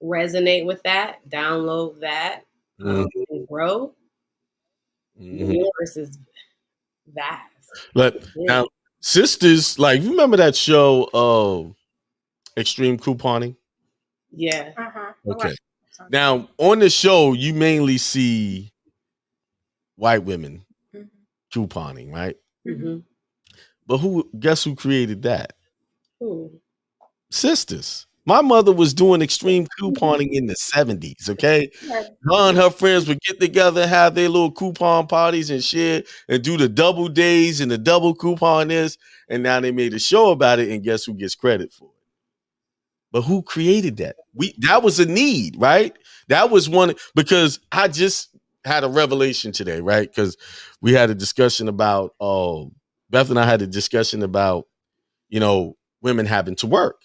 resonate with that, download that, Mm-hmm. and grow, the Mm-hmm. universe is vast. But Big. now, sisters, like you remember that show, Extreme Couponing? Yeah. I Okay. watched it sometimes. Now, on the show, you mainly see white women Mhm. couponing, right? Mm-hmm. But guess who created that? Ooh. Sisters. My mother was doing extreme couponing in the 70s, okay? Yeah. Her and her friends would get together, have their little coupon parties and shit, and do the double days and the double coupon this. And now they made a show about it, and guess who gets credit for it? But who created that? That was a need, right? That was one because I just had a revelation today, right? Because we had a discussion about Beth and I had a discussion about, women having to work.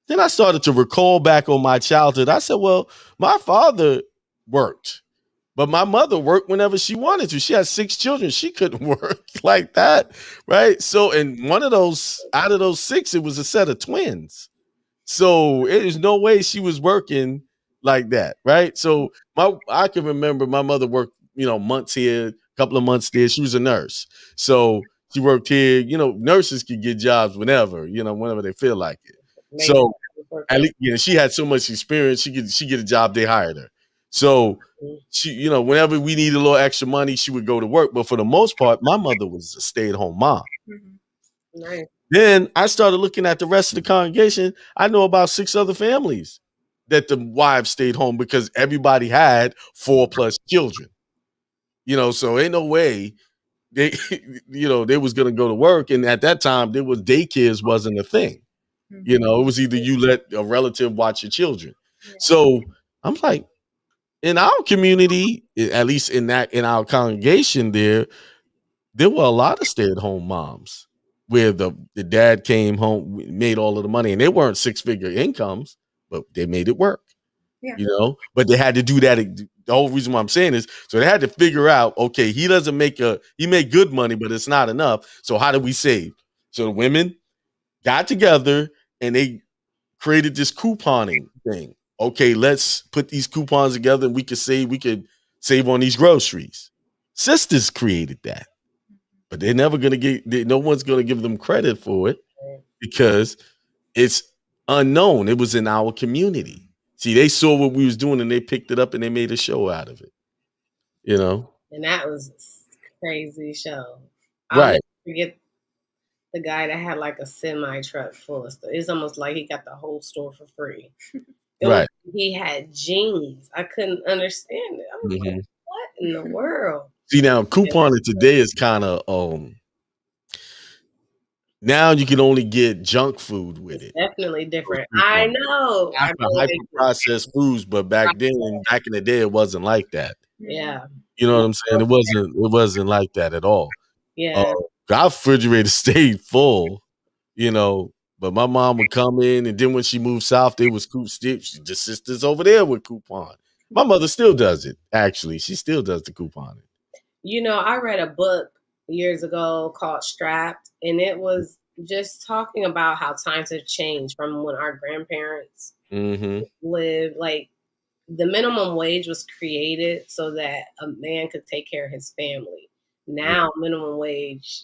Then I started to recall back on my childhood. I said, well, my father worked, but my mother worked whenever she wanted to. She had 6 children. She couldn't work like that, right? So, and one of those, out of those 6, it was a set of twins. So it is no way she was working like that, right? So I can remember my mother worked, months here, a couple of months there. She was a nurse. So she worked here, nurses could get jobs whenever they feel like it. Maybe So before at least, she had so much experience, she get a job, they hired her. So she, whenever we needed a little extra money, she would go to work. But for the most part, my mother was a stay-at-home mom. Mhm. nice. Then I started looking at the rest of the congregation. I know about 6 other families that the wives stayed home because everybody had 4+ children. So ain't no way they, they was gonna go to work. And at that time, there was daycares wasn't a thing. Mhm. It was either you let a relative watch your children. Yeah. So I'm like, in our community, at least in our congregation there were a lot of stay-at-home moms where the dad came home, made all of the money, and they weren't 6-figure incomes, but they made it work. Yeah. But they had to do that. The whole reason why I'm saying is, so they had to figure out, okay, he made good money, but it's not enough. So how do we save? So the women got together and they created this couponing thing. Okay, let's put these coupons together and we could save on these groceries. Sisters created that, but they're never gonna no one's gonna give them credit for it because it's unknown. It was in our community. See, they saw what we was doing and they picked it up and they made a show out of it. And that was a crazy show. I'll never Right, forget the guy that had like a semi truck full of stuff. It's almost like he got the whole store for free. It was right. he had jeans. I couldn't understand it. I was like, Mhm. what in the world? See, now Yeah, couponing today is kind of now you can only get junk food with it's it. definitely Those different. I coupons. know. I After know hyper it makes processed foods, but back in the day, it wasn't like that. Mhm. yeah. You know what I'm saying? It wasn't like that at all. Uh, Yeah. our refrigerator stayed full, you know. But my mom would come in, and then when she moved south, there was the sisters over there with coupon. My mother still does it. Actually, she still does the couponing. I read a book years ago called Strapped, and it was just talking about how times have changed from when our grandparents Mm-hmm. lived. Like the minimum wage was created so that a man could take care of his family. Now, minimum wage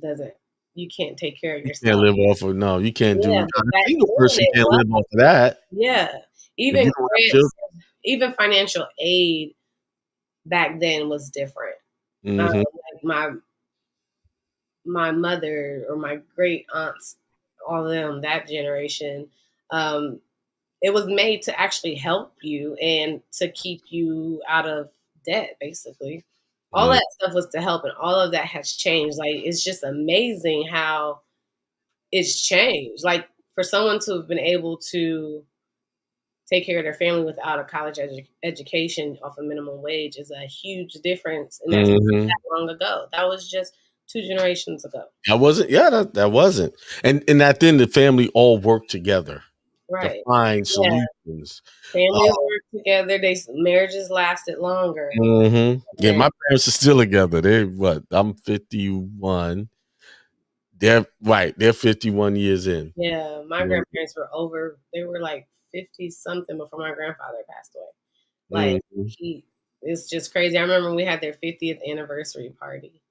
doesn't, you can't take care of You can't yourself. live off of no. You can't do. Yeah, A but back single then person it can't was. live off of that Yeah. if Even you don't have children. grants, even financial aid back then was different. Mm-hmm. Like my mother or my great aunts, all of them, that generation, um, it was made to actually help you and to keep you out of debt, basically. All Mm-hmm. that stuff was to help, and all of that has changed. Like, it's just amazing how it's changed. Like, for someone to have been able to take care of their family without a college education off a minimum wage is a huge difference. And that's not that long ago. That was just 2 generations ago. That wasn't, that wasn't. And that then the family all worked together to find solutions. Families work together. Marriages lasted longer. Yeah, my parents are still together. I'm 51. They're 51 years in. Yeah, my grandparents they were like 50 something before my grandfather passed away. Like it's just crazy. I remember we had their 50th anniversary party.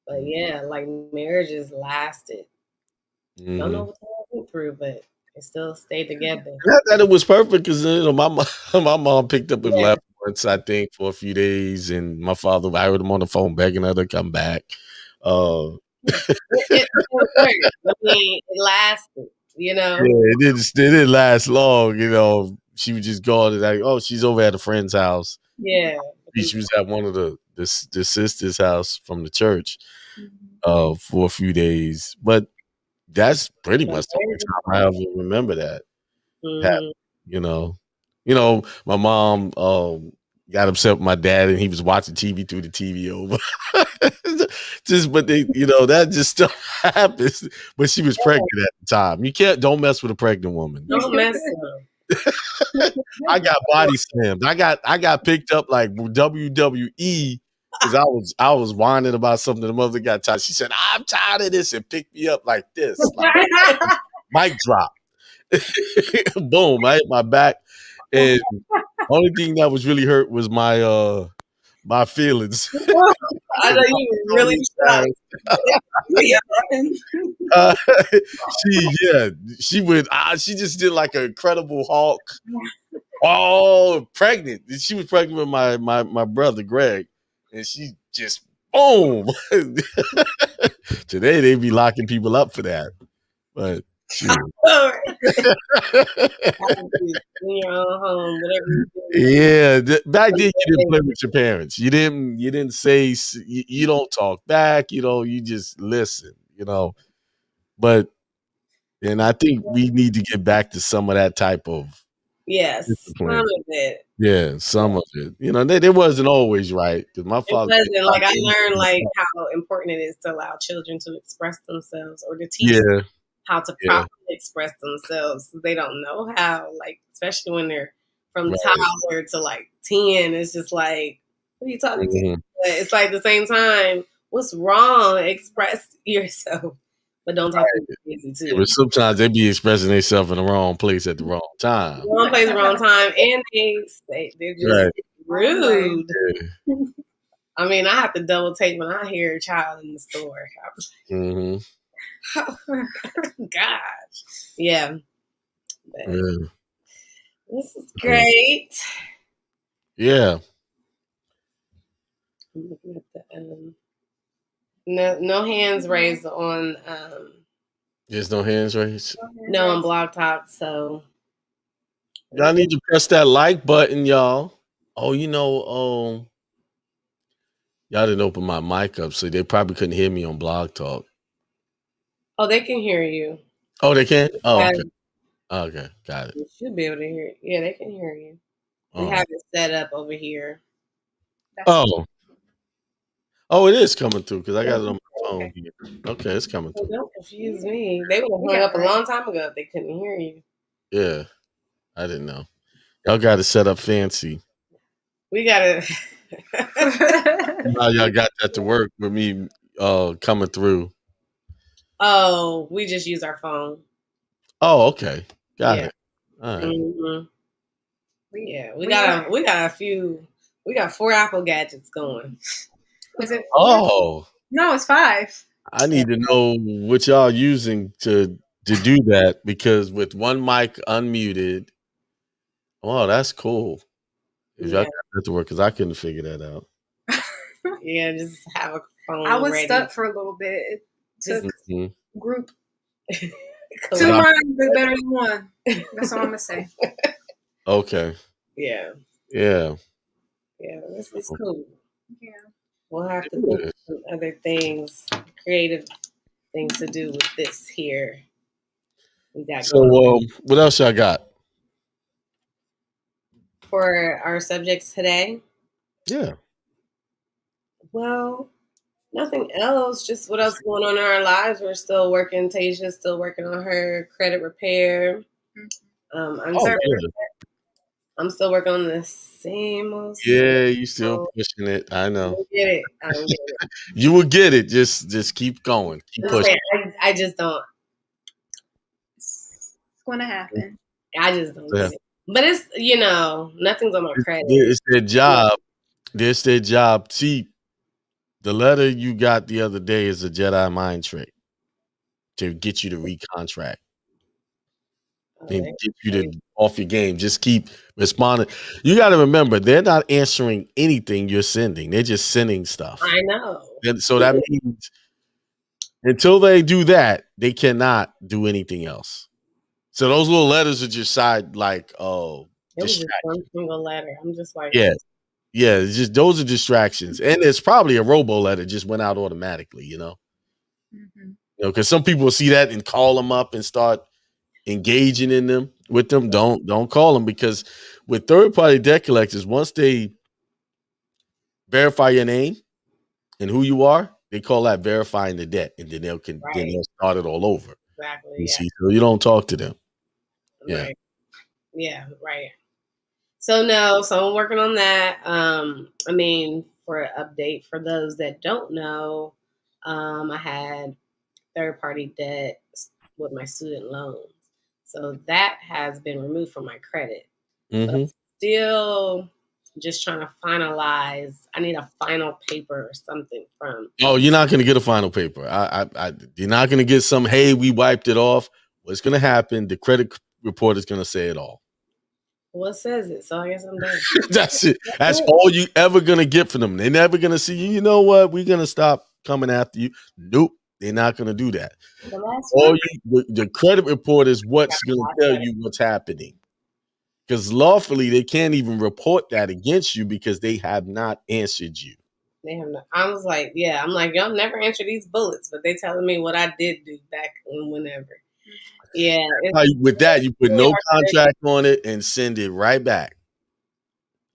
But yeah, like marriages lasted. Don't know what they went through, but they still stayed together. That it was perfect because my mom picked up and left once, I think, for a few days, and my father, I heard him on the phone begging her to come back. It worked. I mean, it lasted. Yeah, it didn't last long. She would just go and like, oh, she's over at a friend's house. Yeah, she was at one of the sister's house from the church for a few days, but that's pretty much the only time I ever remember that. My mom got upset with my dad, and he was watching TV through the TV over. But that just stuff happens. But she was pregnant at the time. Don't mess with a pregnant woman. Don't mess with her. I got body slammed. I got picked up like WWE because I was whining about something. The mother got tired. She said, "I'm tired of this," and picked me up like this. Mic drop. Boom! I hit my back, and only thing that was really hurt was my feelings. I know you were really shocked. She just did like an Incredible Hulk. Oh, pregnant. She was pregnant with my brother Greg, and she just boom. Today they be locking people up for that, but in your own home, whatever you do. Yeah, back then you didn't play with your parents. You didn't say you don't talk back. You just listen. But and I think we need to get back to some of that type of some of it. Yeah, some of it. They wasn't always right because my father. It wasn't like I learned how important it is to allow children to express themselves or to teach them how to properly express themselves. They don't know how, especially when they're from toddler to 10. It's just like, who are you talking to? But it's like at the same time, what's wrong? Express yourself. But don't talk to me too. But sometimes they be expressing themselves in the wrong place at the wrong time. Wrong place, wrong time, and they're just rude. Yeah. I mean, I have to double take when I hear a child in the store. Gosh, yeah. This is great. Yeah. I'm looking at the no hands raised on. There's no hands raised. No on Blog Talk. So y'all need to press that like button, y'all. Oh, y'all didn't open my mic up, so they probably couldn't hear me on Blog Talk. Oh, they can hear you. Oh, they can? Oh, okay. Okay, got it. You should be able to hear. Yeah, they can hear you. We have it set up over here. Oh, it is coming through because I got it on my phone here. Okay, it's coming through. Don't confuse me. They would have hung up a long time ago if they couldn't hear you. Yeah, I didn't know. Y'all got it set up fancy. We got it. Now y'all got that to work with me coming through. Oh, we just use our phone. Oh, okay. Got it. All right. Mm-hmm. Yeah, we got a few. We got 4 Apple gadgets going. Is it? Oh. No, it's 5. I need to know what y'all using to do that because with one mic unmuted. Oh, that's cool. If y'all got that to work, because I couldn't figure that out. Yeah, just have a phone. I was ready. stuck for a little bit. It took group. 2 minds is better than 1. That's all I'm gonna say. Okay. Yeah. Yeah. Yeah, this is cool. Yeah. We'll have to think of some other things, creative things to do with this here. We got so, what else y'all got? for our subjects today? Yeah. Well, nothing else. Just what else going on in our lives? We're still working. Tasia's still working on her credit repair. I'm Oh, still yeah. I'm still working on the same old. Yeah, you still pushing it. I I know. don't get it. I don't get it. You will get it. Just keep going. Keep I'm pushing. saying, I just don't. It's going to happen. I just don't Yeah. get it. But it's nothing's on my credit. It's their job. It's their job. See, the letter you got the other day is a Jedi mind trick to get you to recontract and get you to off your game. Just keep responding. You got to remember, they're not answering anything you're sending. They're just sending stuff. I know. And so that means until they do that, they cannot do anything else. So those little letters are just side like, oh, It was just one single letter. I'm just like, yeah. Yeah, it's just those are distractions. And it's probably a robo letter just went out automatically, because some people will see that and call them up and start engaging in them with them. Don't call them, because with third-party debt collectors, once they verify your name and who you are, they call that verifying the debt, and then they'll start it all over. Exactly. You see, so you don't talk to them. Yeah. Right. Yeah, right. So I'm working on that. I mean, for an update for those that don't know, I had third-party debt with my student loans. So that has been removed from my credit. Mm-hmm. But still just trying to finalize. I need a final paper or something from. Oh, you're not going to get a final paper. You're not going to get some, hey, we wiped it off. What's going to happen? The credit report is going to say it all. What says it? So I guess I'm done. That's it. That's all you ever going to get from them. They're never going to see you. You know what? We're going to stop coming after you. Nope. They're not going to do that. The credit report is what's going to tell you what's happening. Because lawfully, they can't even report that against you because they have not answered you. They have not. I was like, yeah. I'm like, y'all never answer these bullets, but they telling me what I did do back whenever. Yeah. With that, you put no contract on it and send it right back.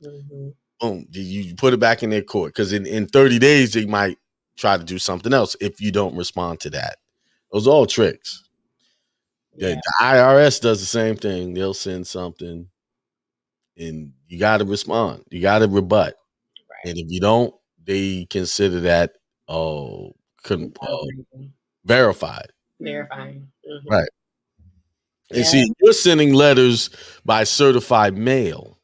Mm-hmm. Boom. You put it back in their court, because in 30 days, they might try to do something else if you don't respond to that. Those are all tricks. Yeah. The IRS does the same thing. They'll send something and you got to respond. You got to rebut. Right. And if you don't, they consider that verified. Verifying. Mm-hmm. Right. And see, you're sending letters by certified mail.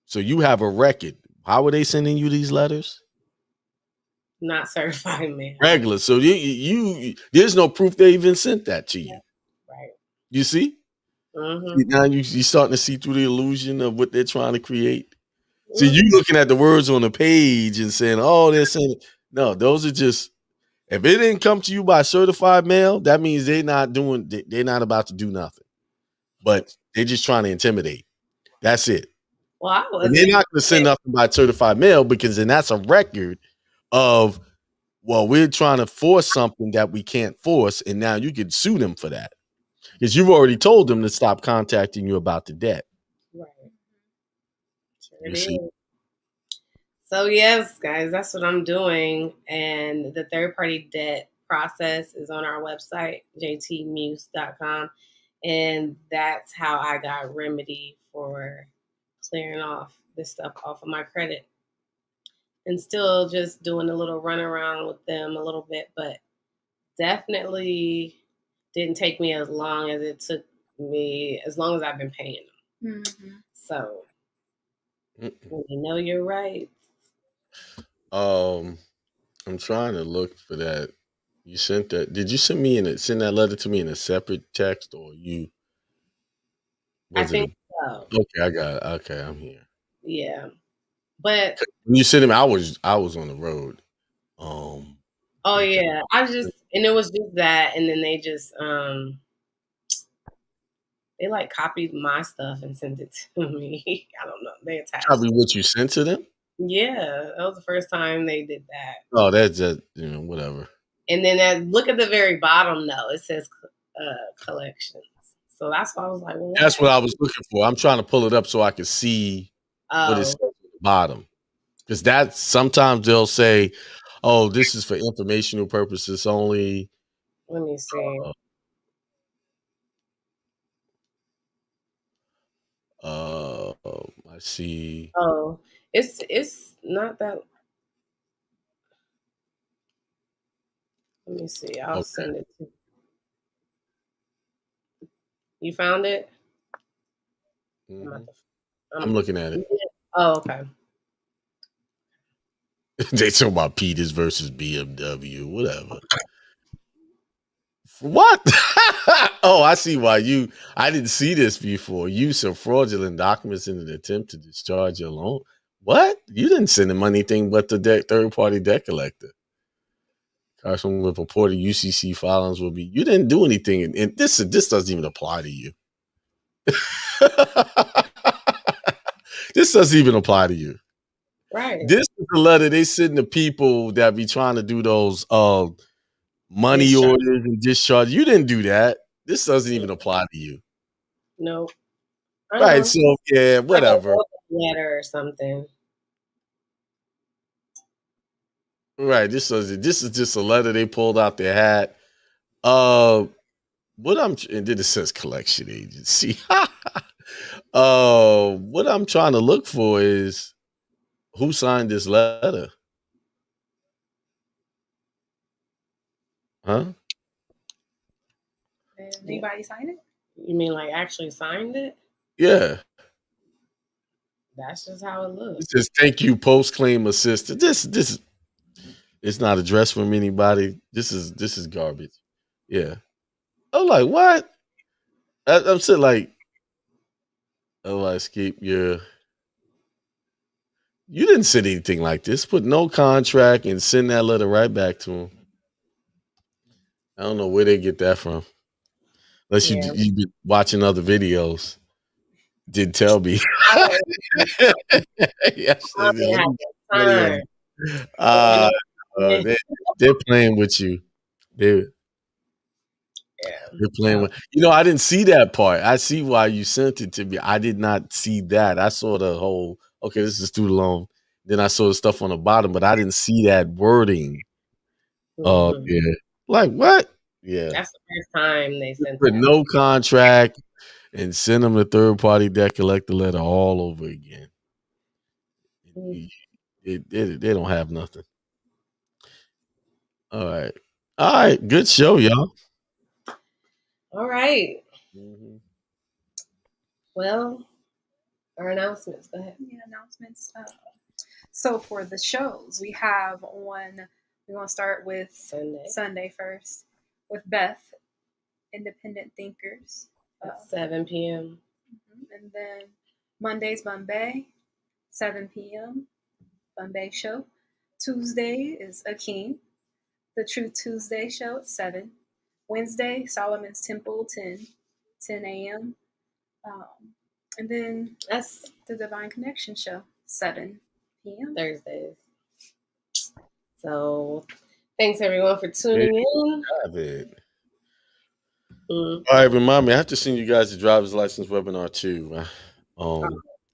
So you have a record. How are they sending you these letters? Not certified mail. Regular. So you there's no proof they even sent that to you. Right. You see? Mm-hmm. Now you're starting to see through the illusion of what they're trying to create. See, you looking at the words on the page and saying, oh, they're saying, no, those are just, if it didn't come to you by certified mail, that means they're not about to do nothing. But they're just trying to intimidate. That's it. Well, and they're not going to send nothing by certified mail, because then that's a record of, well, we're trying to force something that we can't force, and now you could sue them for that. Because you've already told them to stop contacting you about the debt. Right. Sure see? So yes, guys, that's what I'm doing. And the third-party debt process is on our website, jtmuse.com. And that's how I got remedy for clearing off this stuff off of my credit. And still just doing a little run around with them a little bit, but definitely didn't take me as long as it took me, as long as I've been paying them. Mm-hmm. So when you know you're right. I'm trying to look for that. You sent that. Did you send that letter to me in a separate text, or you? I think so. Okay, I got it. Okay, I'm here. Yeah, but when you sent him, I was on the road. Oh yeah, I just, and it was just that, and then they just they like copied my stuff and sent it to me. I don't know. They attached. Probably what you sent to them. Yeah, that was the first time they did that. Oh, that's just whatever. And then look at the very bottom though. It says collections. So that's why I was like, well, that's what I was looking for. I'm trying to pull it up so I can see. what it Oh, says at the bottom. Because that sometimes they'll say, "Oh, this is for informational purposes only." let me see. Uh, I see. Oh, it's not that. Let me see. I'll Okay. send it to you. Found it? I'm Mhm. about to, I'm looking at it. oh, okay. They talk about Peters versus BMW, whatever. What? Oh, I see why you. I didn't see this before. Use of fraudulent documents in an attempt to discharge your loan. What? You didn't send him anything but the third party debt collector. Carson with reported UCC filings will be. You didn't do anything, and this doesn't even apply to you. This doesn't even apply to you. Right. This is the letter they send to people that be trying to do those money Discharge. orders and discharge. You didn't do that. This doesn't even apply to you. No, I Right. know. So yeah, Like a whatever. welcome letter or something. Right. This is just a letter they pulled out their hat. Uh what I'm and then it says collection agency. What I'm trying to look for is who signed this letter? Huh? Did Yeah. anybody sign it? You mean like actually signed it? Yeah. That's just how it It looks. says thank you, post claim assistant. This it's not addressed from anybody. This is garbage. Yeah. I'm like, what? I'm sitting like, oh, I escape your. You didn't send anything like this. Put no contract and send that letter right back to him. I don't know where they get that from. Unless Yeah. you been watching other videos. Did tell me. I don't Yes, I don't have video. the time. Uh, Yeah. they're playing with you. They They're playing So, with. I didn't see that part. I see why you sent it to me. I did not see that. I saw the whole. Okay, this is student loan. Then I saw the stuff on the bottom, but I didn't see that wording. mhm. Yeah. Like what? Yeah. That's the first time they sent Put that. no contract and send them the third party debt collector letter all over again. Mm. They don't have nothing. All right. All right. Good show, y'all. All right. Mhm. Well, our announcements. Go ahead. Yeah, announcements. So for the shows, we have on. We're gonna start with Sunday first with Beth, Independent Thinkers, At 7 p.m. and then Monday's Bombay, 7 p.m. Bombay show. Tuesday is Akeem, the True Tuesday show at 7. Wednesday, Solomon's Temple, 10 a.m. Um, and then That's the Divine Connection show, 7 p.m. Thursdays. So thanks everyone for There tuning in. you have it. Mm. All right, remind me. I have to send you guys the driver's license webinar too.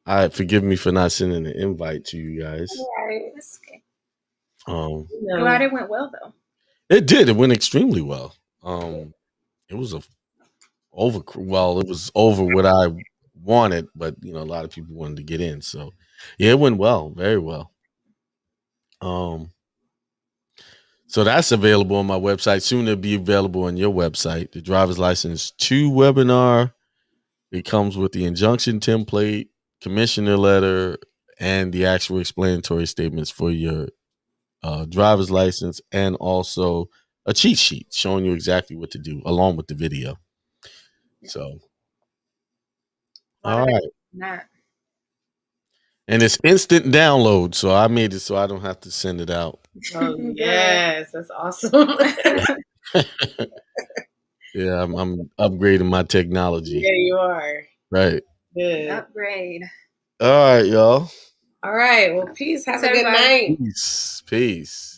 I forgive me for not sending an invite to you guys. All right. That's okay. Um, I'm glad it went well though. it did. It went extremely well. It was it was over what I wanted, but a lot of people wanted to get in. So yeah, it went well, very well. So that's available on my website. Soon it'll be available on your website. The driver's license 2 webinar. It comes with the injunction template, commissioner letter, and the actual explanatory statements for your driver's license, and also a cheat sheet showing you exactly what to do along with the video. So, all right. And it's instant download. So I made it so I don't have to send it out. Oh, yes. That's awesome. Yeah, I'm upgrading my technology. Yeah, you are. Right. Good. Upgrade. All right, y'all. All right. Well, peace. Have a good night. Peace.